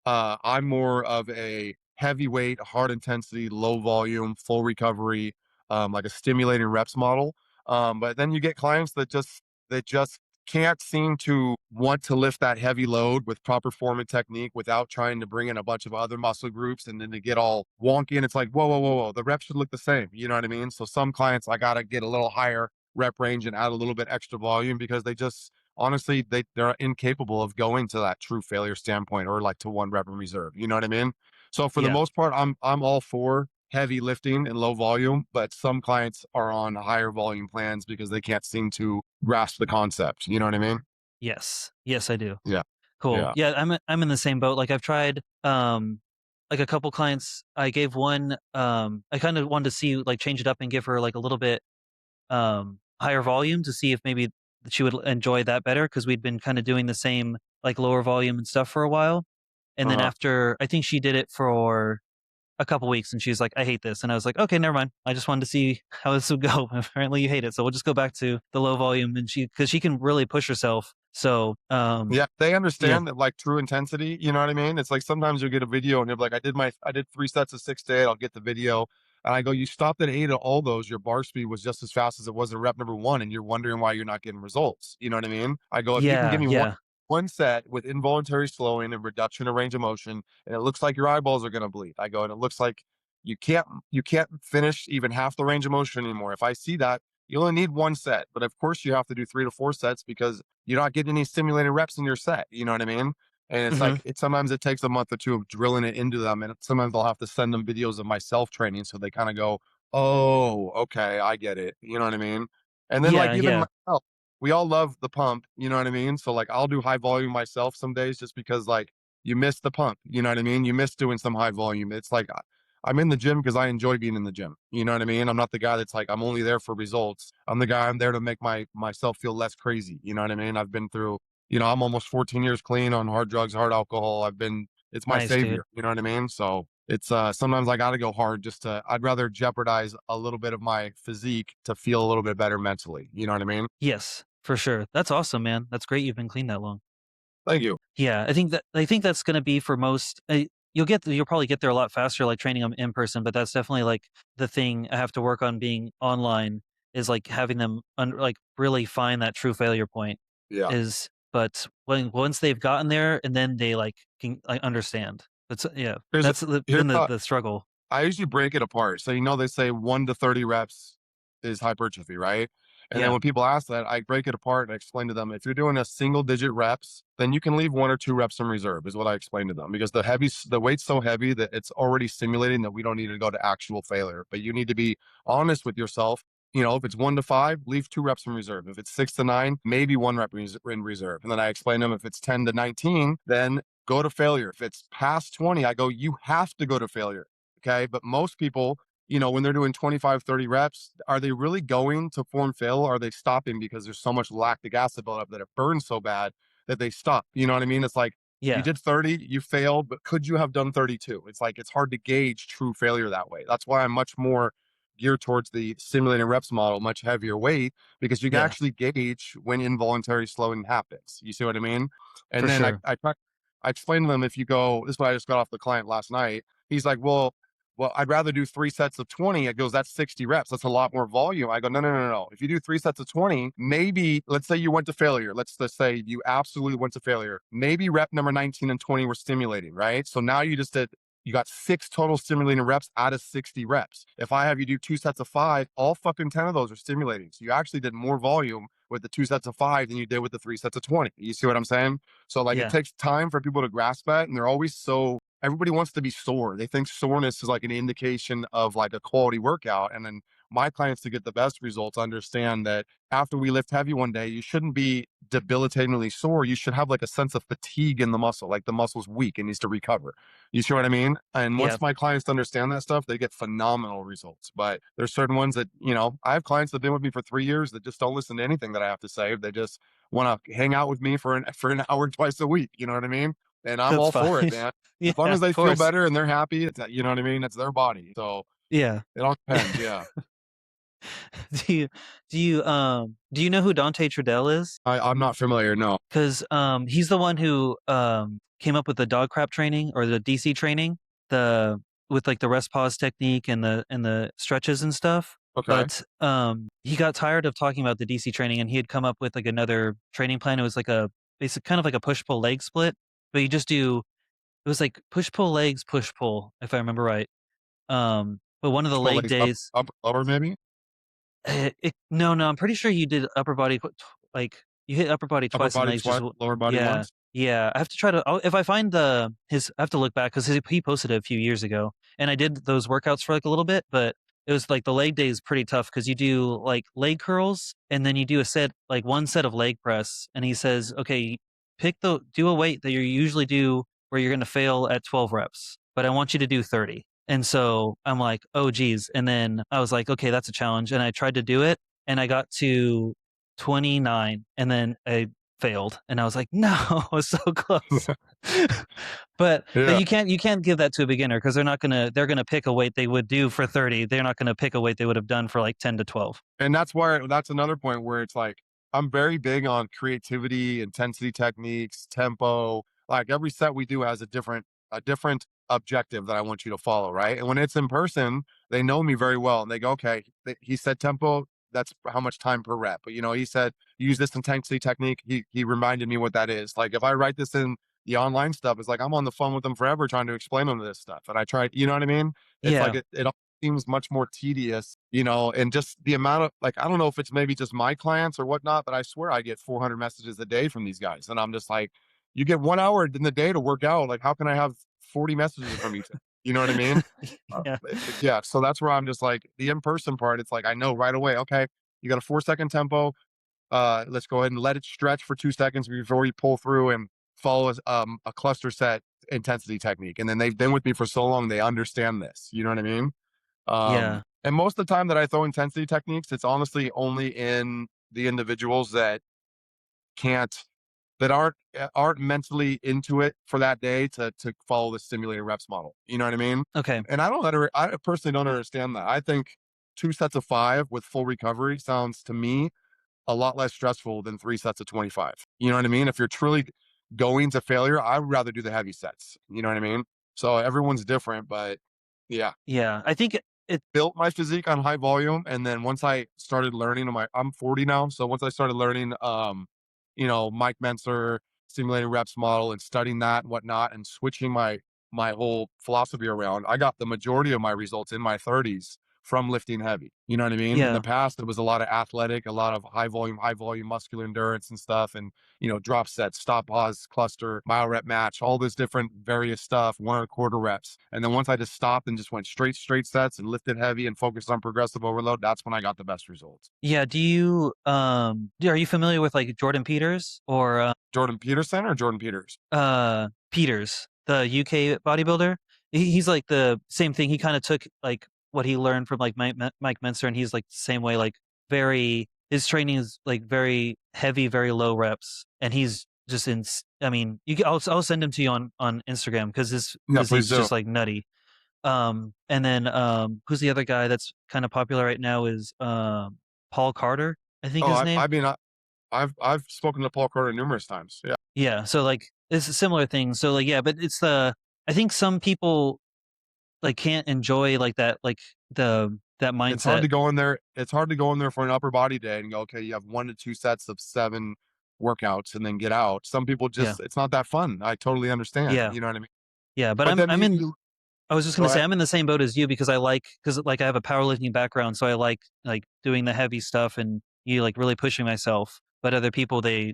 I'm more of a heavyweight, hard intensity, low volume, full recovery, like a stimulating reps model. But then you get clients that just can't seem to want to lift that heavy load with proper form and technique without trying to bring in a bunch of other muscle groups and then to get all wonky. And it's like, whoa, whoa, whoa, whoa. The reps should look the same. You know what I mean? So some clients I gotta get a little higher rep range and add a little bit extra volume because they just honestly they're incapable of going to that true failure standpoint or like to one rep in reserve. You know what I mean? So for the Yeah. most part, I'm all for heavy lifting and low volume, but some clients are on higher volume plans because they can't seem to grasp the concept. You know what I mean? Yes. Yes, I do. Yeah. Cool. Yeah. Yeah, I'm in the same boat. Like, I've tried, like, a couple clients. I gave one, I kinda wanted to see, like, change it up and give her, like, a little bit, higher volume to see if maybe she would enjoy that better because 'cause we'd been kinda doing the same, like, lower volume and stuff for a while. And then Uh-huh. after I think she did it for a couple weeks and she's like, "I hate this." And I was like, "Okay, never mind. I just wanted to see how this would go. Apparently you hate it. So we'll just go back to the low volume." And because she can really push herself. So, Yeah, they yeah. understand that like true intensity, you know what I mean? It's like sometimes you'll get a video and you'll be like, I did 3 sets of 6 to 8, I'll get the video. And I go, you stopped at 8 of all those, your bar speed was just as fast as it was at rep number one, and you're wondering why you're not getting results. You know what I mean? I go, if you can give Yeah, me yeah. one set with involuntary slowing and reduction of range of motion, and it looks like your eyeballs are gonna bleed. I go, and it looks like you can't finish even half the range of motion anymore. If I see that, you only need one set. But of course you have to do 3 to 4 sets because you're not getting any stimulated reps in your set. You know what I mean? And it's Mhm. like sometimes it takes a month or two of drilling it into them, and sometimes I'll have to send them videos of myself training so they kind of go, "Oh, okay, I get it." You know what I mean? And then like Yeah, even yeah. myself, we all love the pump. You know what I mean? So like I'll do high volume myself some days just because like you miss the pump. You know what I mean? You miss doing some high volume. It's like I'm in the gym because I enjoy being in the gym. You know what I mean? I'm not the guy that's like I'm only there for results. I'm the guy I'm there to make myself feel less crazy. You know what I mean? I've been through, I'm almost 14 years clean on hard drugs, hard alcohol. It's my Nice, dude. savior. You know what I mean? So it's sometimes I got to go hard I'd rather jeopardize a little bit of my physique to feel a little bit better mentally. You know what I mean? Yes, for sure. That's awesome, man. That's great you've been clean that long. Thank you. Yeah, I think that's gonna be for most you'll probably get there a lot faster, like, training them in person, but that's definitely, like, the thing I have to work on being online is, like, having them like, really find that true failure point Yeah. is but once they've gotten there and then they, like, can, like, understand. That's yeah, Here's that's here's been how the struggle. I usually break it apart. So, they say 1 to 30 reps is hypertrophy, right? And then Yeah, when people ask that, I break it apart and I explain to them, if you're doing a single digit reps, then you can leave 1 or 2 reps in reserve, is what I explain to them, because the weight's so heavy that it's already simulating that we don't need to go to actual failure. But you need to be honest with yourself. If it's 1 to 5, leave 2 reps in reserve. If it's 6 to 9, maybe 1 rep in reserve. And then I explain to them, if it's 10 to 19, then go to failure. If it's past 20, I go, you have to go to failure. Okay. But most people, when they're doing 25, 30 reps, are they really going to form fail? Or are they stopping because there's so much lactic acid buildup that it burns so bad that they stop? You know what I mean? It's like you yeah, did 30, you failed, but could you have done 32? It's like it's hard to gauge true failure that way. That's why I'm much more geared towards the simulated reps model, much heavier weight, because you can yeah, actually gauge when involuntary slowing happens. You see what I mean? And for then sure. I explain to them, if you go, this is what I just got off the client last night. He's like, well, I'd rather do 3 sets of 20. It goes, that's 60 reps. That's a lot more volume. I go, no, no, no, no. If you do 3 sets of 20, maybe, let's say you went to failure. Let's say you absolutely went to failure. Maybe rep number 19 and 20 were stimulating, right? So now you got 6 total stimulating reps out of 60 reps. If I have you do 2 sets of 5, all fucking 10 of those are stimulating. So you actually did more volume with the 2 sets of 5 than you did with the 3 sets of 20. You see what I'm saying? So like it Yeah, takes time for people to grasp that. And they're always so everybody wants to be sore. They think soreness is like an indication of like a quality workout. And then my clients, to get the best results, understand that after we lift heavy one day, you shouldn't be debilitatingly sore. You should have like a sense of fatigue in the muscle, like the muscle's weak and needs to recover. You see what I mean? And yeah. once my clients understand that stuff, they get phenomenal results. But there's certain ones that, I have clients that have been with me for 3 years that just don't listen to anything that I have to say. They just want to hang out with me for an hour twice a week. You know what I mean? And I'm That's all fine. for it, man. Yeah, As long as of they feel course. better and they're happy, you know what I mean? It's their body. So Yeah. it all depends. Yeah. Do you do you know who Dante Trudell is? I'm not familiar. No. 'Cause, he's the one who, came up with the dog crap training or the DC training, the with, like, the rest pause technique and the stretches and stuff, Okay. but, he got tired of talking about the DC training, and he had come up with, like, another training plan. It was like a basic kind of like a push-pull leg split, but you just do it was like push-pull legs, push-pull, if I remember right. But one of the Push pull leg legs up, days up, lower, maybe no, I'm pretty sure you did upper body like, you hit upper body upper twice and body legs just twice, w lower body yeah, once. yeah, I have to try to if I find his I have to look back 'cause he posted it a few years ago, and I did those workouts for, like, a little bit, but it was, like, the leg day is pretty tough because you do, like, leg curls, and then you do a set like, 1 set of leg press, and he says, "Okay, do a weight that you usually do where you're gonna fail at 12 reps, but I want you to do 30." And so, I'm like, "Oh, geez," and then I was like, "Okay, that's a challenge," and I tried to do it, and I got to 29 and then I failed and I was like, "No, I was so close." But Yeah. you can't give that to a beginner because they're gonna pick a weight they would do for 30. They're not gonna pick a weight they would have done for like 10 to 12. And that's another point where it's like, I'm very big on creativity, intensity techniques, tempo. Like every set we do has a different objective that I want you to follow, right? And when it's in person, they know me very well and they go, okay, he said tempo, that's how much time per rep. But he said use this intensity technique. He reminded me what that is. Like if I write this in the online stuff, it's like I'm on the phone with them forever trying to explain them this stuff. And I tried, you know what I mean? It's like Yeah. it seems much more tedious, and just the amount of like, I don't know if it's maybe just my clients or whatnot, but I swear I get 400 messages a day from these guys. And I'm just like, you get 1 hour in the day to work out. Like, how can I have 40 messages from you? You know what I mean? Yeah. Yeah. So that's where I'm just like, the in person part, it's like, I know right away, okay, you got a 4 second tempo. Let's go ahead and let it stretch for 2 seconds before you pull through and follow a cluster set intensity technique. And then they've been with me for so long, they understand this. You know what I mean? Yeah. And most of the time that I throw intensity techniques, it's honestly only in the individuals that can't, that aren't mentally into it for that day to follow the simulated reps model. You know what I mean? Okay. And I personally don't understand that. I think 2 sets of 5 with full recovery sounds to me a lot less stressful than 3 sets of 25. You know what I mean? If you're truly going to failure, I would rather do the heavy sets. You know what I mean? So everyone's different, but yeah, Yeah, I think it built my physique on high volume, and then once I started learning I'm 40 now, so once I started learning, Mike Menser simulating reps model and studying that and whatnot, and switching my whole philosophy around, I got the majority of my results in my 30s from lifting heavy. You know what I mean? In the yeah. past, it was a lot of athletic, a lot of high volume muscular endurance and stuff, and drop sets, stop, pause, cluster, mile rep match, all this different various stuff, 1 1/4 reps. And then once I just stopped and just went straight sets and lifted heavy and focused on progressive overload, that's when I got the best results. Yeah, are you familiar with, like, Jordan Peters or, Jordan Peterson or Jordan Peters? Peters, the UK bodybuilder? He's like the same thing, he kinda took, like, what he learned from, like, Mike Mentzer, and he's, like, the same way, like, very his training is, like, very heavy, very low reps, and he's just I mean, I'll send him to you on Instagram because his Yeah, please physique's do. just, like, nutty. And then, who's the other guy that's kinda popular right now is, Paul Carter, I think Oh, his I, name? I mean, I, I've spoken to Paul Carter numerous times. Yeah, Yeah, so, like, it's a similar thing. So, like, yeah, but I think some people, like, can't enjoy, like, that it's hard mindset. to go in there. It's hard to go in there for an upper body day and go, okay, you have 1 to 2 sets of 7 workouts and then get out. Some people Yeah. just, it's not that fun. I totally understand. Yeah. You know what I mean? Yeah, but But then I'm in you I was just go gonna say ahead. I'm in the same boat as you because like, I have a powerlifting background, so I like, doing the heavy stuff and like, really pushing myself. But other people, I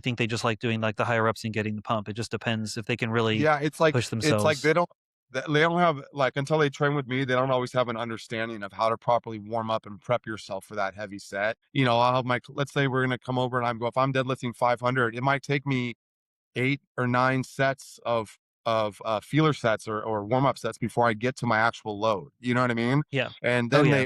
think they just like doing, like, the higher ups and getting the pump. It just depends if they can really Yeah, push it's like themselves. they don't have like until they train with me, they don't always have an understanding of how to properly warm up and prep yourself for that heavy set. I'll have let's say we're gonna come over and if I'm deadlifting 500, it might take me 8 or 9 sets of feeler sets or warm up sets before I get to my actual load. You know what I mean? Yeah. And Oh, then yeah.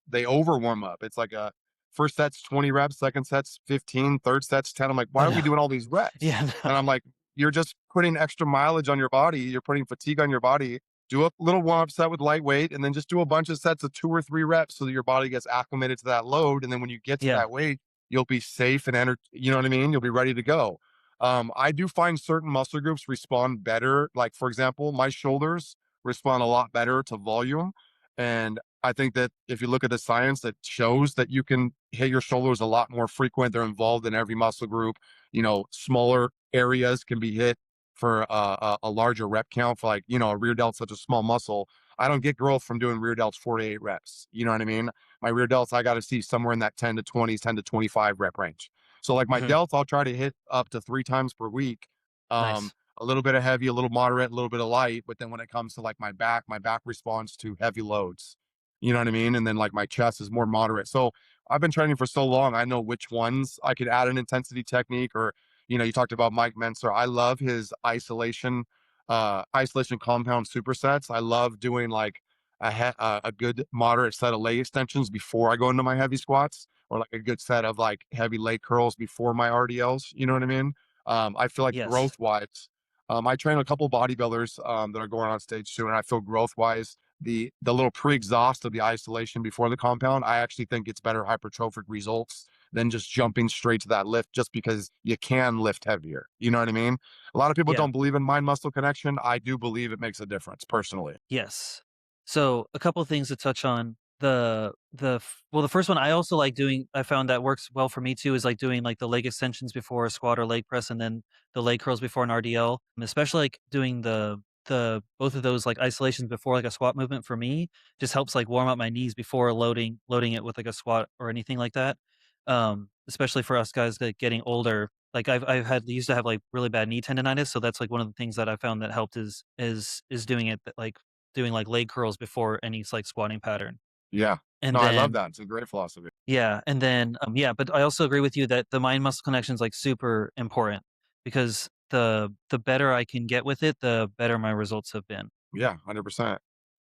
they over warm up. It's like a first set's 20 reps, second set's 15, third set's 10. I'm like, why I are we know. doing all these reps? Yeah, no. And I'm like, you're just putting extra mileage on your body. You're putting fatigue on your body. Do a little warm up set with lightweight, and then just do a bunch of sets of 2 or 3 reps so that your body gets acclimated to that load. And then when you get to Yeah. that weight, you'll be safe and you know what I mean? You'll be ready to go. I do find certain muscle groups respond better. Like, for example, my shoulders respond a lot better to volume. And I think that if you look at the science that shows that you can hit your shoulders a lot more frequent, they're involved in every muscle group. Smaller areas can be hit for a larger rep count for, like, a rear delt, such a small muscle. I don't get growth from doing rear delts 4 to 8 reps. You know what I mean? My rear delts, I got to see somewhere in that 10 to 20, 10 to 25 rep range. So like my Mhm. delts, I'll try to hit up to 3 times per week. Nice. A little bit of heavy, a little moderate, a little bit of light. But then when it comes to like my back responds to heavy loads. You know what I mean? And then like my chest is more moderate. So I've been training for so long, I know which ones I could add an intensity technique. Or, you talked about Mike Menser. I love his isolation compound supersets. I love doing like a good moderate set of leg extensions before I go into my heavy squats, or like a good set of like heavy leg curls before my RDLs. You know what I mean? I feel like Yes. growth wise, I train a couple bodybuilders that are going on stage soon, and I feel growth wise, the little pre-exhaust of the isolation before the compound, I actually think it's better hypertrophic results than just jumping straight to that lift, just because you can lift heavier. You know what I mean? A lot of people Yeah. don't believe in mind muscle connection. I do believe it makes a difference personally. Yes. So, a couple things to touch on. The first one I also like doing, I found that works well for me too, is like doing like the leg extensions before a squat or leg press, and then the leg curls before an RDL. Especially like doing the both of those like isolations before like a squat movement for me just helps like warm up my knees before loading it with like a squat or anything like that. Especially for us guys that getting older. Like I've had used to have like really bad knee tendonitis, so that's like one of the things that I found that helped is doing it like doing like leg curls before any like squatting pattern. Yeah. And No, I love then that. It's a great philosophy. yeah, and then yeah, but I also agree with you that the mind muscle connection is like super important because the better I can get with it, the better my results have been. Yeah, 100%.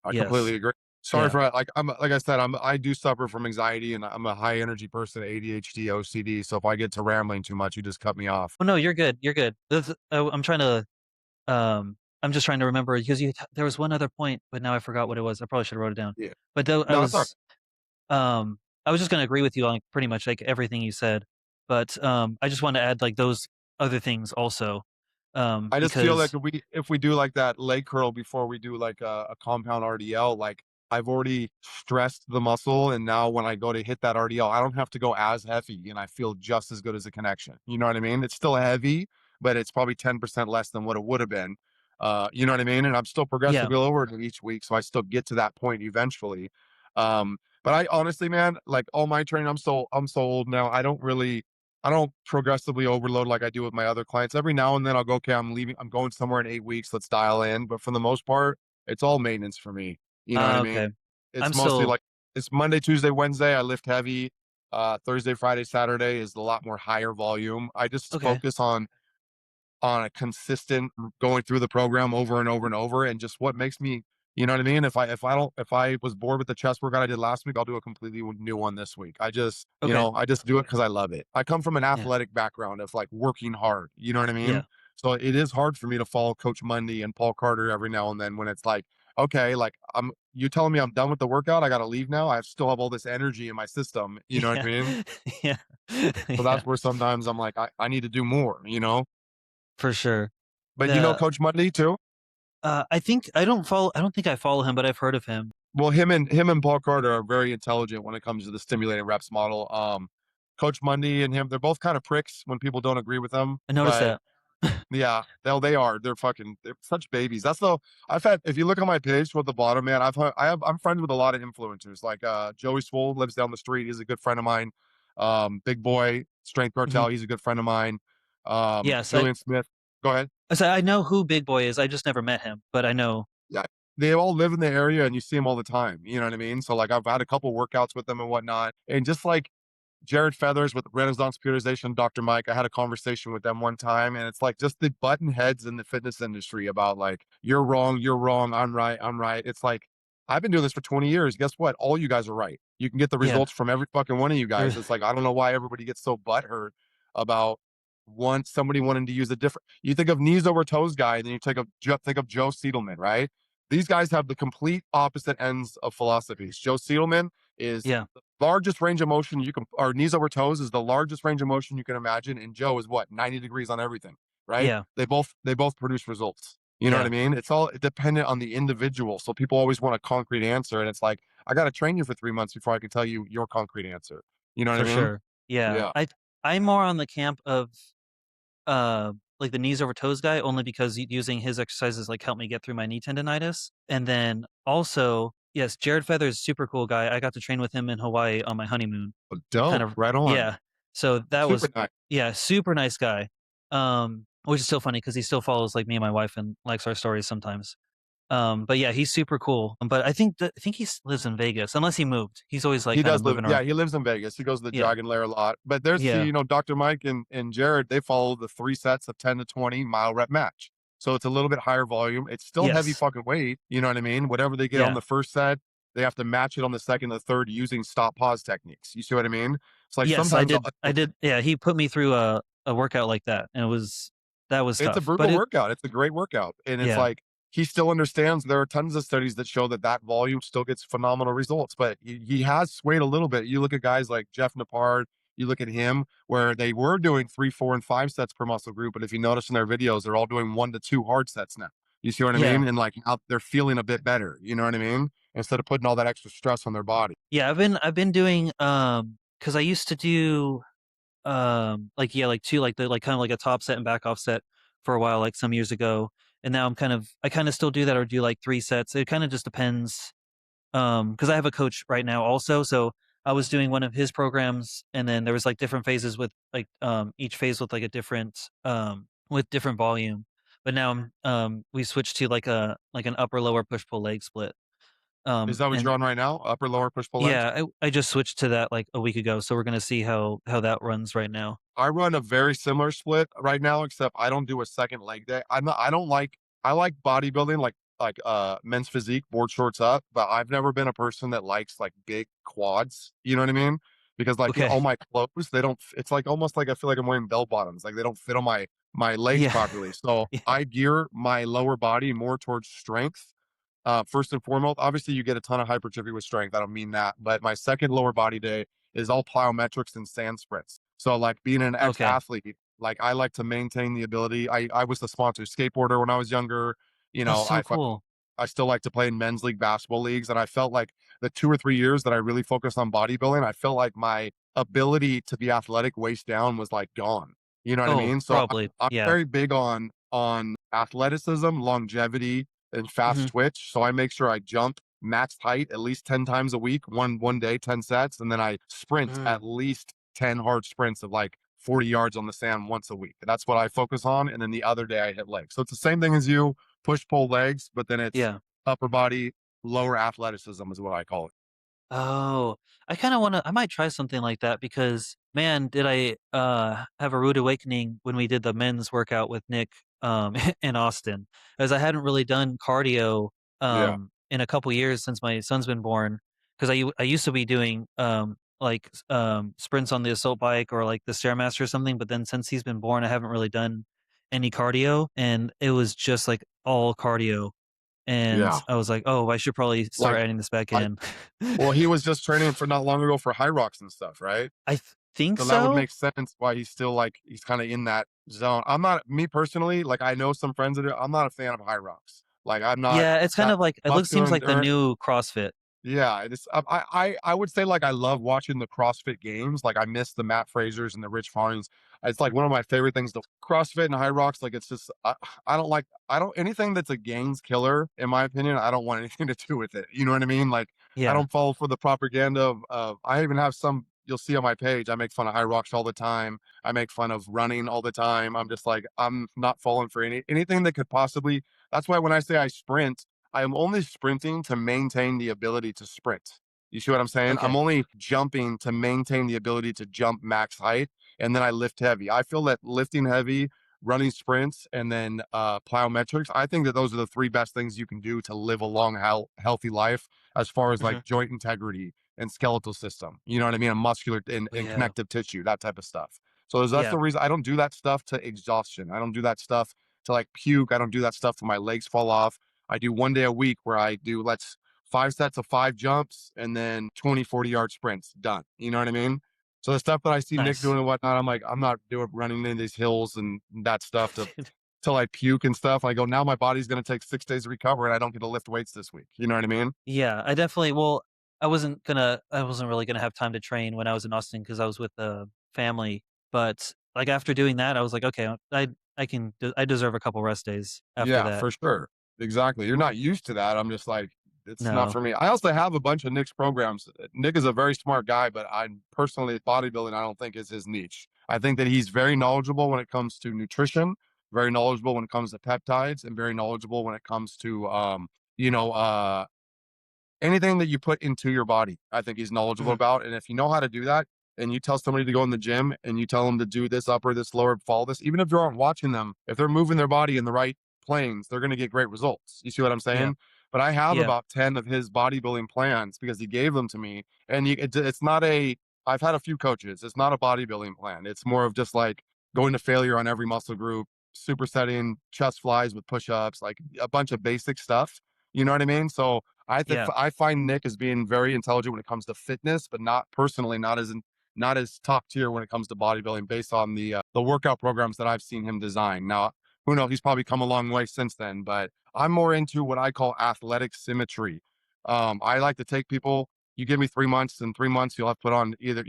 I Yes. completely agree. Sorry Yeah. for like I said, I do suffer from anxiety, and I'm a high energy person, ADHD, OCD. So if I get to rambling too much, you just cut me off. Oh no, you're good. You're good. I'm trying to I'm just trying to remember because there was one other point, but now I forgot what it was. I probably should have wrote it down. Yeah. But though No, it's all right. I was just gonna agree with you on like, pretty much like everything you said. But I just want to add like those other things also, I just feel like because if we do like that leg curl before we do like a compound RDL, like I've already stressed the muscle, and now when I go to hit that RDL, I don't have to go as heavy, and I feel just as good as a connection. You know what I mean? It's still heavy, but it's probably 10% less than what it would have been. You know what I mean? And I'm still yeah, progressively lower each week, so I still get to that point eventually. But I honestly, man, like all my training, I'm so old now. I don't progressively overload like I do with my other clients. Every now and then I'll go, okay, I'm going somewhere in 8 weeks. Let's dial in. But for the most part, it's all maintenance for me. You know what I mean? okay. I'm It's mostly still like it's Monday, Tuesday, Wednesday. I lift heavy. Thursday, Friday, Saturday is a lot more higher volume. I just okay. focus on a consistent going through the program over and over and over, and just what makes me, you know what I mean? If I was bored with the chest workout I did last week, I'll do a completely new one this week. Okay. I just do it because I love it. I come from an Yeah. athletic background of like working hard, you know what I mean? Yeah. So it is hard for me to follow Coach Mundy and Paul Carter every now and then when it's like, okay, like you telling me I'm done with the workout, I gotta leave now. I still have all this energy in my system, you know what Yeah. I mean? Yeah. So Yeah. that's where sometimes I'm like, I need to do more, you know? For sure. But you know The Coach Mundy too? I don't think I follow him, but I've heard of him. Well, him and Paul Carter are very intelligent when it comes to the stimulating reps model. Coach Mundy and him, they're both kind of pricks when people don't agree with them, I noticed but that. yeah, they are. They're such babies. That's the I've had. If you look on my page toward the bottom, man, I'm friends with a lot of influencers. Like Joey Swoll lives down the street. He's a good friend of mine. Big Boy Strength Mhm. Cartel. He's a good friend of mine. Yes, Julian Smith. Go ahead. I know who Big Boy is. I just never met him, but I know. Yeah, they all live in the area and you see them all the time. You know what I mean? So like I've had a couple workouts with them and whatnot. And just like Jared Feathers with Renaissance Periodization, Dr. Mike, I had a conversation with them one time, and it's like just the button heads in the fitness industry about like, you're wrong, I'm right. It's like, I've been doing this for 20 years. Guess what? All you guys are right. You can get the Yeah. results from every fucking one of you Er, guys. It's like, I don't know why everybody gets so butthurt about somebody wanting to use a different. You think of knees over toes guy, and then you think of Joe Siedelman, right? These guys have the complete opposite ends of philosophies. Joe Siedelman is Yeah. largest range of motion you can, or knees over toes is the largest range of motion you can imagine. And Joe is what, 90 degrees on everything, right? Yeah. They both produce results. You know what I Yeah. mean? It's all dependent on the individual. So people always want a concrete answer. And it's like, I got to train you for 3 months before I can tell you your concrete answer. You know what I For mean? sure. Yeah. Yeah. I'm more on the camp of like the knees over toes guy only because using his exercises like helped me get through my knee tendonitis. And then also, yes, Jared Feather is super cool guy. I got to train with him in Hawaii on my honeymoon. Kind Dope. of Right on. yeah. So that Super was nice. yeah, super nice guy. Which is still funny because he still follows like me and my wife and likes our stories sometimes. But yeah, he's super cool. But I think lives in Vegas unless he moved. He's always like He kind of does live, moving yeah, around. he lives in Vegas. He goes to the Yeah. Dragon Lair a lot. But there's Yeah. Dr. Mike and Jared, they follow the 3 sets of 10 to 20 mile rep match. So it's a little bit higher volume. It's still heavy Yes. fucking weight. You know what I mean? Whatever they get on Yeah. the first set, they have to match it on the second, the third using stop pause techniques. You see what I mean? It's like Yes, sometimes I did. Yeah, he put me through a workout like that, and that was it's a tough. But brutal workout. It's a great workout. And it's yeah, like he still understands there are tons of studies that show that volume still gets phenomenal results, but he has swayed a little bit. You look at guys like Jeff Napard, you look at him where they were doing 3, 4, and 5 sets per muscle group, but if you notice in their videos, they're all doing 1 to 2 hard sets now. You see what I yeah, mean? And like now they're feeling a bit better. You know what I mean? Instead of putting all that extra stress on their body. yeah. I've been doing because I used to do like yeah like two like the like kind of like a top set and back off set for a while like some years ago, and now I kind of still do that or do like 3 sets. It kind of just depends. Because I have a coach right now also, so I was doing one of his programs, and then there was like different phases with like each phase with like a different with different volume. But now we switched to like an upper lower push pull leg split. Is that what And you're on right now? Upper, lower, push, pull legs? yeah, I just switched to that like a week ago, so we're gonna see how that runs right now. I run a very similar split right now, except I don't do a second leg day. I don't like I like bodybuilding men's physique, board shorts up, but I've never been a person that likes like big quads. You know what I mean? Because like Okay. all my clothes, they don't it's like almost like I feel like I'm wearing bell bottoms. Like they don't fit on my legs Yeah. properly. So Yeah. I gear my lower body more towards strength. First and foremost, obviously you get a ton of hypertrophy with strength. I don't mean that, but my second lower body day is all plyometrics and sand sprints. So like being an Okay. ex-athlete, Like I like to maintain the ability. I was the sponsored skateboarder when I was younger. You That's know, so cool. I still like to play in men's league basketball leagues, and I felt like the 2 or 3 years that I really focused on bodybuilding, I felt like my ability to be athletic waist down was like gone. You know what I Oh, mean? So probably. I'm Yeah. very big on athleticism, longevity, and fast Mhm. twitch. So I make sure I jump max height at least 10 times a week, one day, 10 sets, and then I sprint Mm. at least 10 hard sprints of like 40 yards on the sand once a week. That's what I focus on. And then the other day I hit legs. So it's the same thing as you, push pull legs, but then it's Yeah. upper body, lower athleticism is what I call it. Oh, I kinda wanna I might try something like that because, man, did I, have a rude awakening when we did the men's workout with Nick, in Austin, as I hadn't really done cardio, Yeah. in a couple years since my son's been born. Because I used to be doing, like, sprints on the assault bike or, like, the Stairmaster or something, but then since he's been born, I haven't really done any cardio, and it was just, like, all cardio, and Yeah. I was like, "Oh, I should probably start Like, adding this back like, in." well, he was just training for not long ago for high rocks and stuff, right? Think So that would so. make sense why he's still like, he's kind of in that zone. I'm not, me personally, like, I know some friends that are, I'm not a fan of high rocks. Like, I'm not Yeah, it's kind that of like it looks muscular seems like the endurance. new CrossFit. Yeah, it's I would say, like, I love watching the CrossFit Games, like, I miss the Matt Frasers and the Rich Farnings. It's, like, one of my favorite things, the CrossFit and High Rocks, like, it's just I don't like, I don't, anything that's a gains killer, in my opinion, I don't want anything to do with it, you know what I mean? Like, I Yeah, don't fall for the propaganda of I even have some, you'll see on my page, I make fun of High Rocks all the time, I make fun of running all the time, I'm just like, I'm not falling for anything that could possibly, that's why when I say I sprint, I am only sprinting to maintain the ability to sprint. You see what I'm saying? I'm okay. only jumping to maintain the ability to jump max height, and then I lift heavy. I feel that lifting heavy, running sprints, and then plyometrics, I think that those are the three best things you can do to live a long, healthy life as far as Mhm. like joint integrity and skeletal system. You know what I mean? And muscular and Yeah, connective tissue, that type of stuff. So that's yeah, the reason I don't do that stuff to exhaustion. I don't do that stuff to like puke. I don't do that stuff till my legs fall off. I do one day a week where I do, let's, 5 sets of 5 jumps and then 20, 40 yard sprints. Done. You know what I mean? So the stuff that I see Nick nice. doing and whatnot, I'm like, I'm not doing running in these hills and that stuff to till I puke and stuff. I go, now my body's gonna take 6 days to recover and I don't get to lift weights this week. You know what I mean? Yeah, I definitely well, I wasn't really gonna have time to train when I was in Austin because I was with the family, but, like, after doing that, I was like, "Okay, I deserve a couple rest days after Yeah, that." for sure. Exactly. You're not used to that. I'm just like, it's not No. for me. I also have a bunch of Nick's programs. Nick is a very smart guy, but I personally, bodybuilding, I don't think is his niche. I think that he's very knowledgeable when it comes to nutrition, very knowledgeable when it comes to peptides, and very knowledgeable when it comes to you know, anything that you put into your body, I think he's knowledgeable Mhm. about. And if you know how to do that, and you tell somebody to go in the gym and you tell them to do this upper, this lower, follow this, even if you aren't watching them, if they're moving their body in the right planes, they're going to get great results. You see what I'm Yeah, saying? But I have yeah, about 10 of his bodybuilding plans because he gave them to me. And it's not a, I've had a few coaches. It's not a bodybuilding plan. It's more of just like going to failure on every muscle group, supersetting chest flies with push ups, like a bunch of basic stuff. You know what I mean? So yeah, I find Nick as being very intelligent when it comes to fitness, but not personally, not as top tier when it comes to bodybuilding, based on the workout programs that I've seen him design. Now, who knows? He's probably come a long way since then, but I'm more into what I call athletic symmetry. I like to take people. You give me 3 months, in 3 months you'll have put on either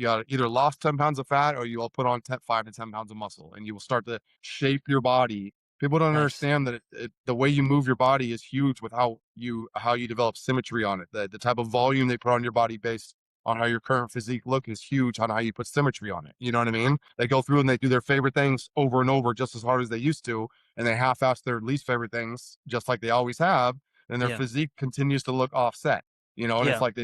lost 10 pounds of fat or you will put on 5 to 10 pounds of muscle, and you will start to shape your body. People don't nice. understand that the way you move your body is huge with how you develop symmetry on it. The type of volume they put on your body based on how your current physique look is huge on how you put symmetry on it. You know what I mean? They go through and they do their favorite things over and over just as hard as they used to, and they half-ass their least favorite things just like they always have, and their Yeah, physique continues to look offset. And it's yeah, like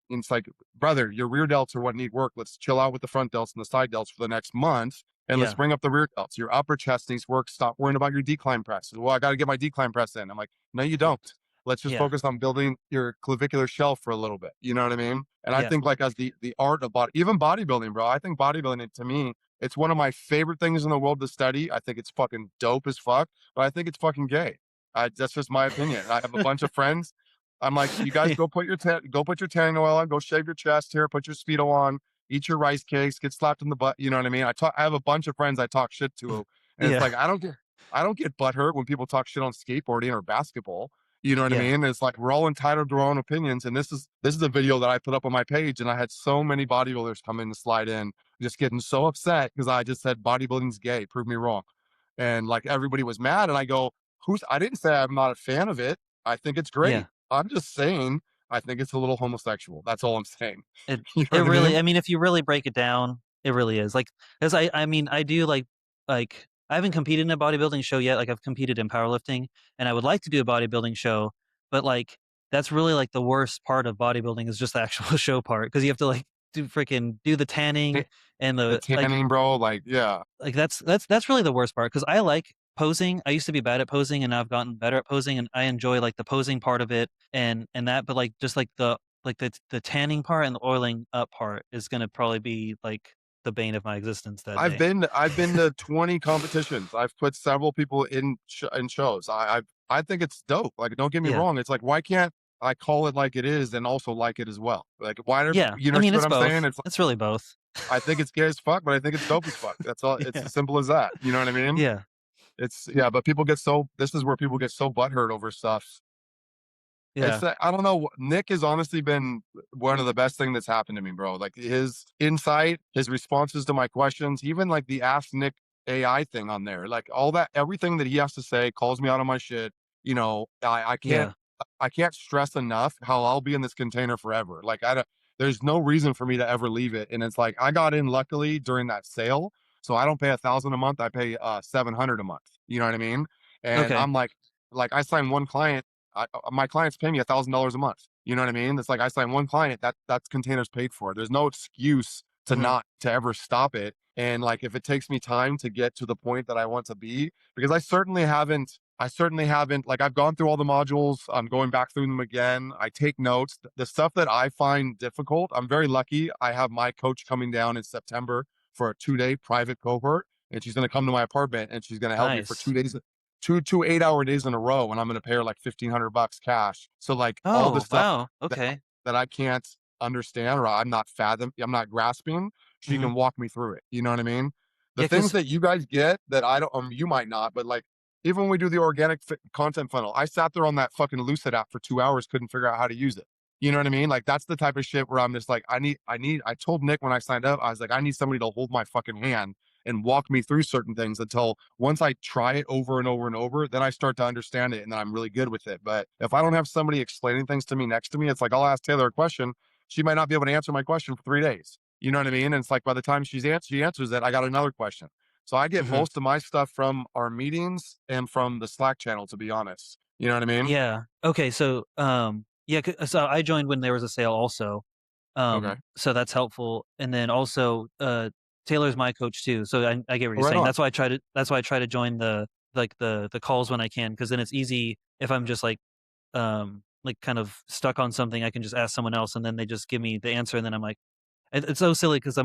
it's like, brother, your rear delts are what need work. Let's chill out with the front delts and the side delts for the next month, and let's yeah, bring up the rear delts. Your upper chest needs work. Stop worrying about your decline press. Well, I got to get my decline press in. I'm like, no, you don't. Let's just yeah, focus on building your clavicular shell for a little bit. You know what I mean? And I yeah, think, like, as the art of even bodybuilding, bro, I think bodybuilding, to me, it's one of my favorite things in the world to study. I think it's fucking dope as fuck, but I think it's fucking gay. That's just my opinion. I have a bunch of friends. I'm like, you guys yeah, go put your tanning oil on, go shave your chest here, put your speedo on, eat your rice cakes, get slapped in the butt. You know what I mean? I have a bunch of friends I talk shit to, and it's Yeah. like I don't get butthurt when people talk shit on skateboarding or basketball. You know what I Yeah. mean? It's like we're all entitled to our own opinions. And this is a video that I put up on my page, and I had so many bodybuilders come in and slide in, just getting so upset because I just said bodybuilding's gay. Prove me wrong. And like everybody was mad. And I go, I didn't say I'm not a fan of it. I think it's Yeah. great. I'm just saying I think it's a little homosexual. That's all I'm saying. It You know it what I really mean? I mean, if you really break it down, it really is. Like, 'cause I mean, I do I haven't competed in a bodybuilding show yet, like, I've competed in powerlifting, and I would like to do a bodybuilding show, but, like, that's really, like, the worst part of bodybuilding is just the actual show part because you have to, like, do the tanning Ta- and The the tanning, bro. Like, yeah, that's really the worst part because I like posing. I used to be bad at posing, and now I've gotten better at posing, and I enjoy, like, the posing part of it and that, but, like, just, the tanning part and the oiling up part is gonna probably be, like, the bane of my existence that day. I've been to 20 competitions. I've put several people in shows. I think it's dope. Like, don't get me Yeah. wrong. It's like, why can't I call it like it is and also like it as well? Like, why do Yeah. you I know mean, what it's I'm saying? both. It's It's really both. I think it's gay as fuck, but I think it's dope as fuck. That's all. It's Yeah. as simple as that. You know what I mean? Yeah. It's yeah, but people get so this is where people get so butthurt over stuff. It's Yeah. I don't know. Nick has honestly been one of the best thing that's happened to me, bro. Like his insight, his responses to my questions, even like the Ask Nick AI thing on there, like all that, everything that he has to say calls me out on my shit. You know, Yeah. I can't stress enough how I'll be in this container forever. Like I don't, there's no reason for me to ever leave it. And it's like I got in luckily during that sale, so I don't pay 1,000 a month. I pay 700 a month. You know what I mean? And Okay. I'm like I signed one client my clients pay me $1,000 a month. You know what I mean? It's like I sign one client that's containers paid for. There's no excuse to Mhm. not to ever stop it. And like if it takes me time to get to the point that I want to be, because I certainly haven't like I've gone through all the modules. I'm going back through them again. I take notes. The stuff that I find difficult, I'm very lucky. I have my coach coming down in September for a 2-day private cohort, and she's going to come to my apartment and she's going to help me for Nice. 2 days, two 8-hour days in a row, and I'm gonna pay her like $1,500 cash. So like all the Oh, stuff wow. that Okay. that I can't understand or I'm not grasping, she Mhm. can walk me through it. You know what I mean? The Yeah, things 'cause that you guys get that I don't, you might not, but like even when we do the organic content funnel, I sat there on that fucking Lucid app for 2 hours, couldn't figure out how to use it. You know what I mean? Like that's the type of shit where I'm just like, I told Nick when I signed up, I was like, I need somebody to hold my fucking hand and walk me through certain things until once I try it over and over and over, then I start to understand it and then I'm really good with it. But if I don't have somebody explaining things to me next to me, it's like I'll ask Taylor a question. She might not be able to answer my question for 3 days. You know what I mean? And it's like by the time she answers it, I got another question. So I get Mhm. most of my stuff from our meetings and from the Slack channel, to be honest. You know what I mean? Yeah. Okay, so, yeah, so I joined when there was a sale also, Okay. so that's helpful, and then also, Taylor's my coach too, so I get what Oh, you're right saying. on. That's why I try to join the calls when I can, because then it's easy if I'm just, kind of stuck on something, I can just ask someone else, and then they just give me the answer, and then I'm like it's so silly because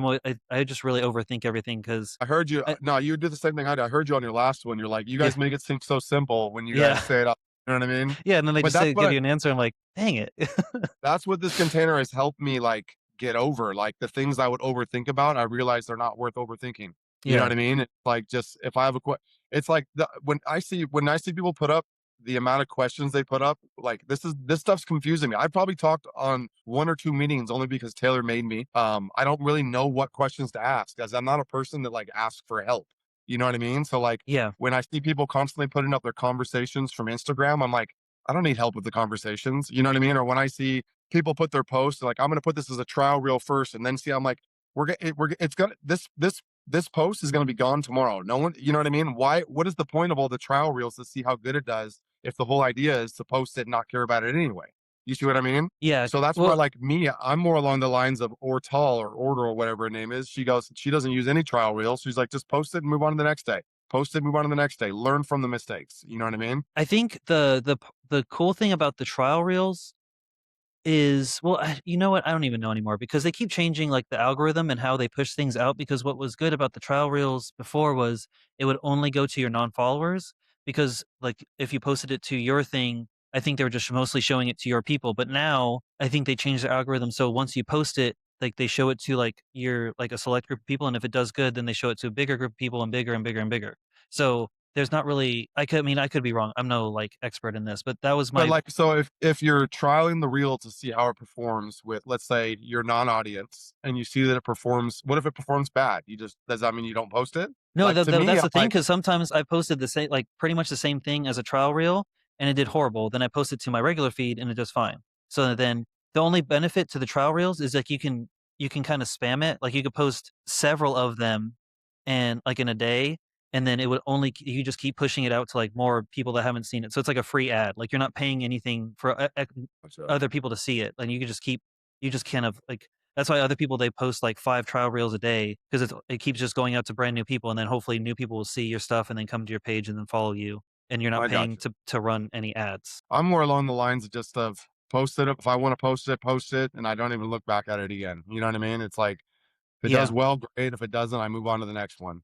I just really overthink everything because I heard you. I No, you do the same thing I do. I heard you on your last one. You're like, you yeah, guys make it seem so simple when you yeah, guys say it. You know what I mean? yeah, and then they But just say give you an answer, I'm like, "Dang it." that's what this container has helped me like get over. Like the things I would overthink about, I realize they're not worth overthinking. You know what Yeah, I mean? It's like just if I have it's like when I see people put up the amount of questions they put up, like this stuff's confusing me. I probably talked on one or two meetings only because Taylor made me. I don't really know what questions to ask as I'm not a person that like asks for help. You know what I mean? So like yeah, when I see people constantly putting up their conversations from Instagram, I'm like, I don't need help with the conversations. You know what I mean? Or when I see people put their posts like, I'm going to put this as a trial reel first, and then see, I'm like, it's gonna this post is going to be gone tomorrow. No one, you know what I mean? Why? What is the point of all the trial reels to see how good it does if the whole idea is to post it and not care about it anyway? You see what I mean? yeah, So that's why, well like me, I'm more along the lines of Ortal or Order or whatever her name is. She doesn't use any trial reels. She's like, just post it and move on to the next day. Post it, move on to the next day. Learn from the mistakes. You know what I mean? I think the cool thing about the trial reels is well, you know what? I don't even know anymore because they keep changing, like, the algorithm and how they push things out because what was good about the trial reels before was it would only go to your non-followers because, like, if you posted it to your thing, I think they were just mostly showing it to your people, but now I think they changed their algorithm, so once you post it, like they show it to like your like a select group of people, and if it does good, then they show it to a bigger group of people and bigger and bigger and bigger. So there's not really I mean, I could be wrong. I'm no like expert in this, but that was But my like, so if you're trialing the reel to see how it performs with, let's say, your non-audience, and you see that it performs, what if it performs bad? You just, does that mean you don't post it? No, Like to me, that's I'm the thing, like, because sometimes I posted the same like, pretty much the same thing as a trial reel, and it did horrible. Then I posted to my regular feed, and it does fine. So then the only benefit to the trial reels is, like, you can kinda spam it. Like, you could post several of them and like, in a day, and then it would only you just keep pushing it out to, like, more people that haven't seen it. So it's like a free ad. Like, you're not paying anything for other people to see it. And you can just keep you just kind of, like that's why other people, they post, like, 5 trial reels a day, 'cause it keeps just going out to brand new people, and then hopefully new people will see your stuff and then come to your page and then follow you, and you're not I got paying you. to run any ads. I'm more along the lines of just of post it. If I want to post it, and I don't even look back at it again. You know what I mean? It's like, if it does Yeah. well, great. If it doesn't, I move on to the next one.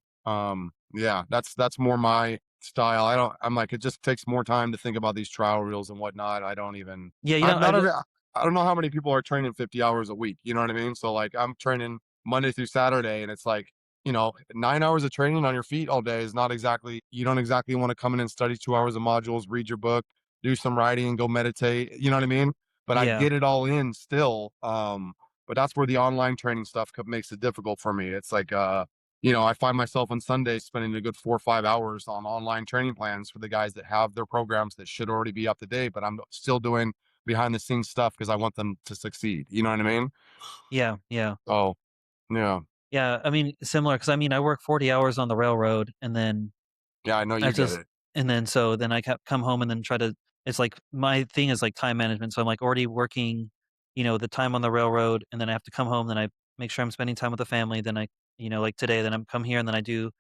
Yeah, that's more my style. I'm like, it just takes more time to think about these trial reels and whatnot. I don't even, Yeah, you know, I'm not every, I don't know how many people are training 50 hours a week. You know what I mean? So like, I'm training Monday through Saturday, and it's like, 9 hours of training on your feet all day is not exactly, you don't exactly want to come in and study 2 hours of modules, read your book, do some writing, and go meditate. You know what I mean? But I yeah. get it all in still. But that's where the online training stuff makes it difficult for me. It's like, I find myself on Sundays spending a good 4 or 5 hours on online training plans for the guys that have their programs that should already be up to date, but I'm still doing behind the scenes stuff because I want them to succeed. You know what I mean? Yeah, yeah. Oh, yeah. Yeah, I mean, similar, because I mean, I work 40 hours on the railroad, and then Yeah, I know I you get just it. and then so then I come home and then try to it's like my thing is like time management. So I'm like already working, the time on the railroad, and then I have to come home, then I make sure I'm spending time with the family, then like today, then I'm come here and then I do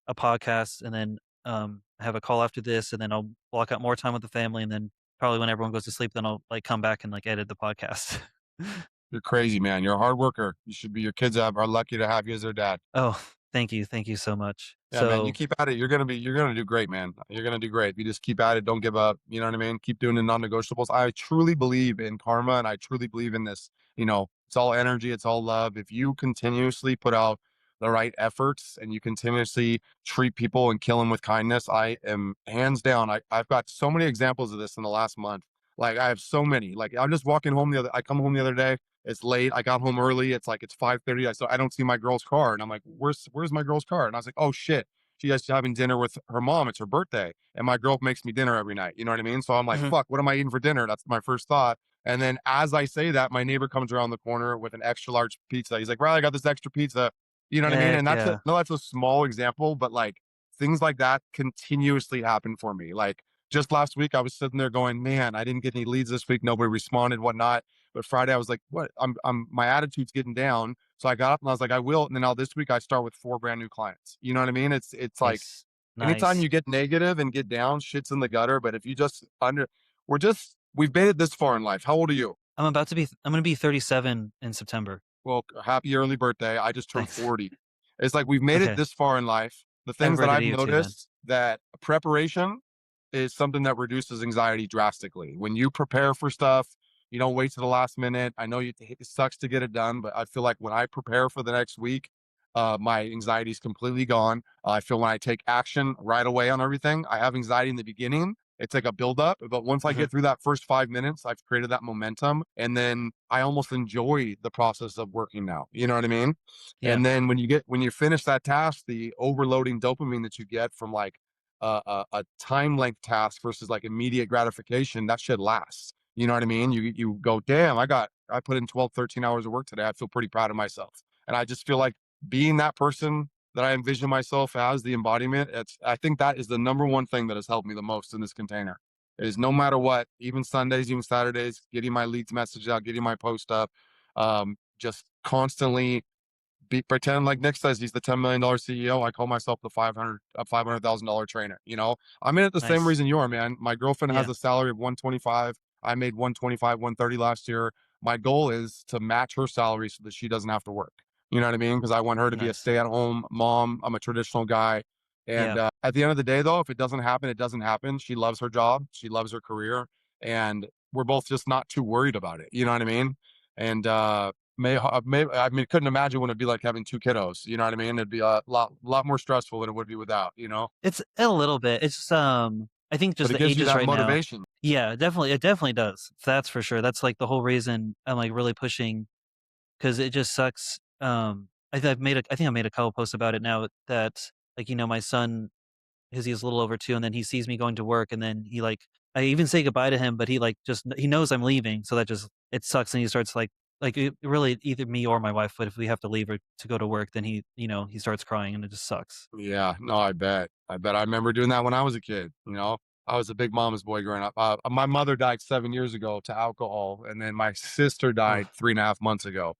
a podcast, and then I have a call after this, and then I'll block out more time with the family, and then probably when everyone goes to sleep, then I'll like come back and like edit the podcast. You're crazy, man. You're a hard worker. Your kids are lucky to have you as their dad. Oh, thank you. Thank you so much. Yeah, man, you So, keep at it. You're gonna do great, man. You're gonna do great. You just keep at it. Don't give up. You know what I mean? Keep doing the non-negotiables. I truly believe in karma, and I truly believe in this. It's all energy. It's all love. If you continuously put out the right efforts and you continuously treat people and kill them with kindness, I am hands down. I've got so many examples of this in the last month. Like I have so many. Like I'm just walking home I come home the other day. It's late. I got home early. It's like it's 5:30. I don't see my girl's car, and I'm like, "Where's my girl's car?" And I was like, "Oh shit, she is having dinner with her mom. It's her birthday, and my girl makes me dinner every night. You know what I mean?" So I'm like, mhm, "Fuck, what am I eating for dinner?" That's my first thought. And then as I say that, my neighbor comes around the corner with an extra large pizza. He's like, "Riley, I got this extra pizza." You know what I mean? heck And yeah. that's a small example, but like things like that continuously happen for me. Like just last week, I was sitting there going, "Man, I didn't get any leads this week. Nobody responded, whatnot." But Friday, I was like, "What? My attitude's getting down." So I got up and I was like, "I will." And then now this week, I start with 4 brand new clients. You know what I mean? It's like Nice. anytime Nice. you get negative and get down, shit's in the gutter. But if you just we've made it this far in life. How old are you? I'm gonna be 37 in September. Well, happy early birthday. I just turned Thanks. 40. It's like we've made it Okay. this far in life. The Happy things that birthday to I've you too then. noticed that preparation is something that reduces anxiety drastically. When you prepare for stuff, you don't wait to the last minute. I know it sucks to get it done, but I feel like when I prepare for the next week, my anxiety is completely gone. I feel when I take action right away on everything, I have anxiety in the beginning. It's like a buildup, but once I Mhm. get through that first 5 minutes, I've created that momentum, and then I almost enjoy the process of working now. You know what I mean? Yeah. And then when you finish that task, the overloading dopamine that you get from like a time length task versus like immediate gratification, that shit lasts. You know what I mean? You go, damn, I put in 12, 13 hours of work today. I feel pretty proud of myself. And I just feel like being that person that I envision myself as, the embodiment, I think that is the number one thing that has helped me the most in this container. Is no matter what, even Sundays, even Saturdays, getting my leads message out, getting my post up, just constantly pretend like Nick says he's the $10 million CEO. I call myself the $500,000 trainer. I'm in it the same Nice. reason you are, man. My girlfriend has Yeah. a salary of 125. I made 125, 130 last year. My goal is to match her salary so that she doesn't have to work. You know what I mean? Because I want her to be a Nice. stay-at-home mom. I'm a traditional guy. And Yeah. at the end of the day, though, if it doesn't happen, it doesn't happen. She loves her job. She loves her career. And we're both just not too worried about it. You know what I mean? And I mean, couldn't imagine what it'd be like having 2 kiddos, you know what I mean? It'd be a lot more stressful than it would be without, you know? It's a little bit. It's just, I think But just it the gives you ages that right now. motivation. Yeah, definitely, it definitely does. That's for sure. That's, like, the whole reason I'm, like, really pushing, because it just sucks. I think I made a couple posts about it now that, like, my son, because he's a little over 2, and then he sees me going to work, and then I even say goodbye to him, but he knows I'm leaving, so that just it sucks, and he starts, it really either me or my wife, but if we have to leave or to go to work, then he starts crying, and it just sucks. Yeah, no, I bet. I bet I remember doing that when I was a kid, you know? I was a big mama's boy growing up. My mother died 7 years ago to alcohol, and then my sister Oh. died 3.5 months ago,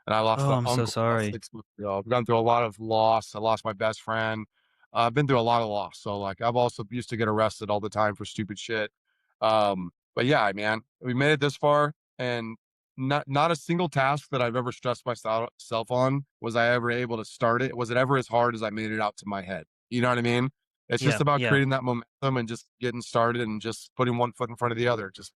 and I lost Oh, an I'm so uncle about sorry. 6 months ago. I've gone through a lot of loss. I lost my best friend. I've been through a lot of loss. So, like, I've also used to get arrested all the time for stupid shit. But yeah, man, we made it this far, and not a single task that I've ever stressed myself self on was I ever able to start it. Was it ever as hard as I made it out to my head? You know what I mean? It's just Yeah, about yeah. creating that momentum and just getting started and just putting one foot in front of the other. Just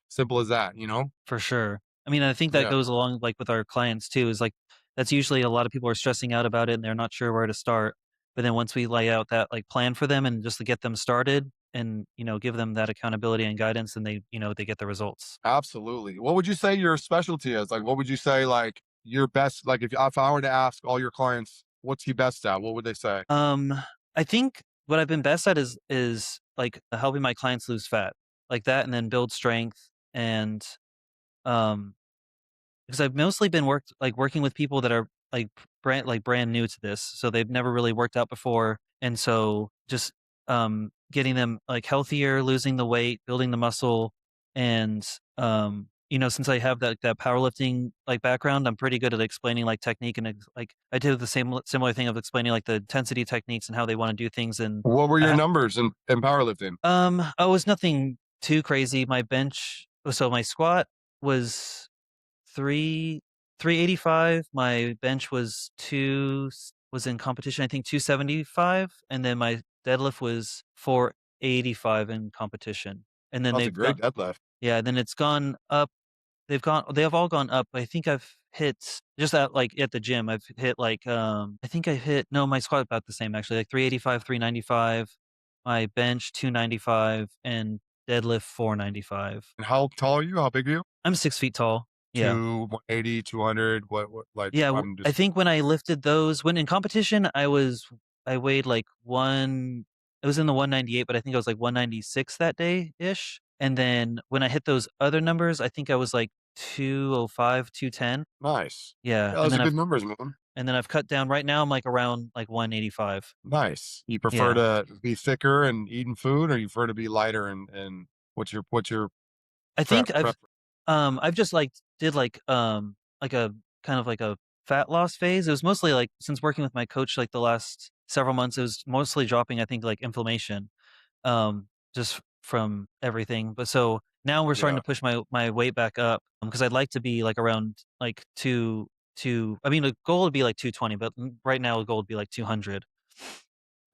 simple as that, you know? For sure. I mean, I think that Yeah, goes along, like, with our clients too, is, like, that's usually a lot of people are stressing out about it, and they're not sure where to start. But then once we lay out that, like, plan for them and just to get them started and, give them that accountability and guidance, and they get the results. absolutely. What would you say your specialty is? Like, what would you say, like, your best, like, if I were to ask all your clients, what's he best at? What would they say? Um, I think what I've been best at is, like, helping my clients lose fat, like that, and then build strength, and, um because I've mostly been working with people that are, brand new to this, so they've never really worked out before, and so just, getting them, like, healthier, losing the weight, building the muscle, and, since I have that powerlifting, like, background, I'm pretty good at explaining, like, technique, and I did the similar thing of explaining, like, the intensity techniques and how they wanna do things, and What were I your ha numbers in powerlifting? oh, it was nothing too crazy. My squat was 3 385, my bench was 2 was in competition, I think 275, and then my deadlift was 485 in competition, and then That's a they've got great deadlift. yeah, then it's gone up. They have all gone up. I think I've hit just at the gym, I've hit, I think I hit no, my squat about the same actually, like 385, 395, my bench 295, and deadlift 495. And how tall are you? How big are you? I'm 6 feet tall. Yeah. 180, 200, what, like, Yeah, I'm I just think when I lifted those when in competition, I weighed, like, 1 it was in the 198, but I think I was, like, 196 that day-ish, and then when I hit those other numbers, I think I was, like, 205, 210. nice. Yeah, Yeah, those are good numbers, man. and then I've cut down right now, I'm, like, around, like, 185. Nice. You prefer Yeah. to be thicker and eating food, or you prefer to be lighter and what's your I think prep? I've just, did, like a kind of like a fat loss phase. It was mostly, like, since working with my coach, like, the last several months, it was mostly dropping, I think, like, inflammation, just from everything. But so now we're starting Yeah, to push my weight back up, because I'd like to be, like, around, like, 2 I mean, the goal would be, like, 220, but right now the goal would be, like, 200.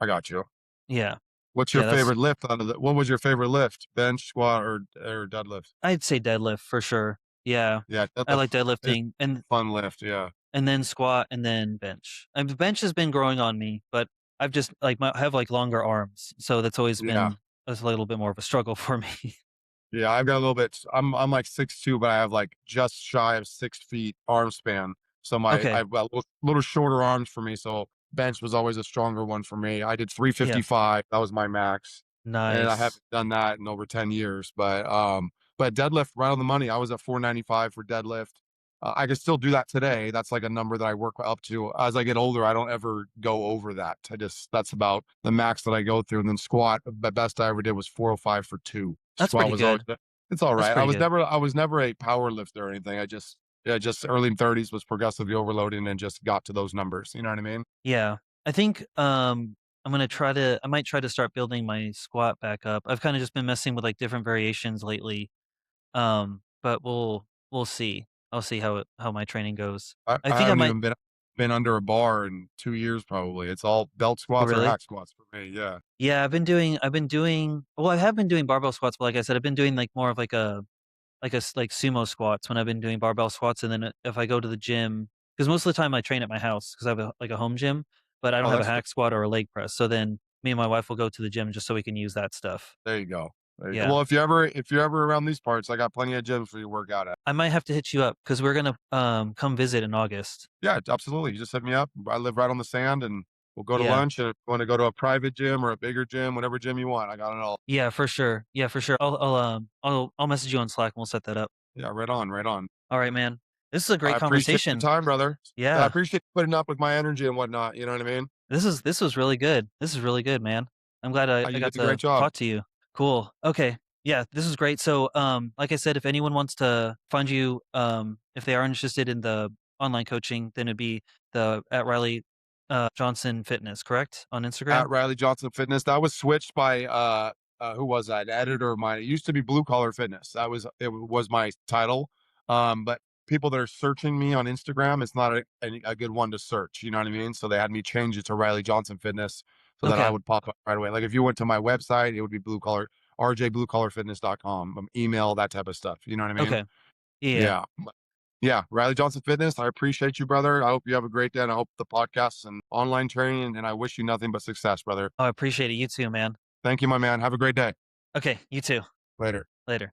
I got you. Yeah. What's your Yeah, that's favorite lift out of the what was your favorite lift? Bench, squat, or deadlift? I'd say deadlift for sure. Yeah. Yeah, I like deadlift is deadlifting, a fun lift, yeah. and then squat, and then bench. And the bench has been growing on me, but I've just I have, like, longer arms, so that's always Yeah. been a little bit more of a struggle for me. Yeah, I've got a little bit I'm like 6'2", but I have, like, just shy of 6 feet arm span. So Okay. I've got little shorter arms for me, so bench was always a stronger one for me. I did Yeah. 355, that was my max, and I Nice. haven't done that in over 10 years, but deadlift, right on the money. I was at 495 for deadlift. I can still do that today. That's like a number that I work up to. As I get older, I don't ever go over that. That's about the max that I go through, and then squat, the best I ever did was 405 for 2. That's Squat pretty was always good. it's alright. That's pretty good. I was never a power lifter or anything. Yeah, just early 30s was progressively overloading and just got to those numbers, you know what I mean? Yeah. I think, I might try to start building my squat back up. I've kinda just been messing with, like, different variations lately, but we'll see. I'll see how my training goes. I I think I haven't might even been under a bar in 2 years probably. It's all belt Oh, squats or really? hack squats for me, yeah. Yeah, I have been doing barbell squats, but like I said, I've been doing, like, more of, like sumo squats when I've been doing barbell squats, and then if I go to the gym, because most of the time I train at my house because I have like a home gym, but I don't Oh, have a that's good. hack squat or a leg press. So then me and my wife will go to the gym just so we can use that stuff. There you go. There you go. Yeah. Well, if you're ever around these parts, I got plenty of gyms for you to work out at. I might have to hit you up because we're gonna come visit in August. Yeah, absolutely. You just hit me up. I live right on the sand, and we'll go to Yeah. lunch. And if you want to go to a private gym or a bigger gym, whatever gym you want, I got it all. Yeah, for sure. Yeah, for sure. I'll message you on Slack and we'll set that up. Yeah, right on, right on. All right, man. This is a I great appreciate your conversation. time, brother. Yeah, I Yeah. appreciate you putting up with my energy and whatnot. You know what I mean? This was really good. This is really good, man. I'm glad I You got did a great to job. talk to you. Cool. Okay. Yeah, this is great. So, like I said, if anyone wants to find you, if they are interested in the online coaching, then it'd be the at Riley Johnson Fitness, correct? On Instagram? At Riley Johnson Fitness. That was switched by who was that? Editor of mine. It used to be Blue Collar Fitness. It was my title. But people that are searching me on Instagram, it's not a good one to search. You know what I mean? So they had me change it to Riley Johnson Fitness so that I Okay. would pop up right away. Like if you went to my website, it would be blue collar rjbluecollarfitness.com, email, that type of stuff. You know what I mean? Okay. Yeah. Yeah. Yeah, Riley Johnson Fitness. I appreciate you, brother. I hope you have a great day, and I hope the podcasts and online training, and I wish you nothing but success, brother. Oh, I appreciate it. You too, man. Thank you, my man. Have a great day. Okay, you too. Later. Later.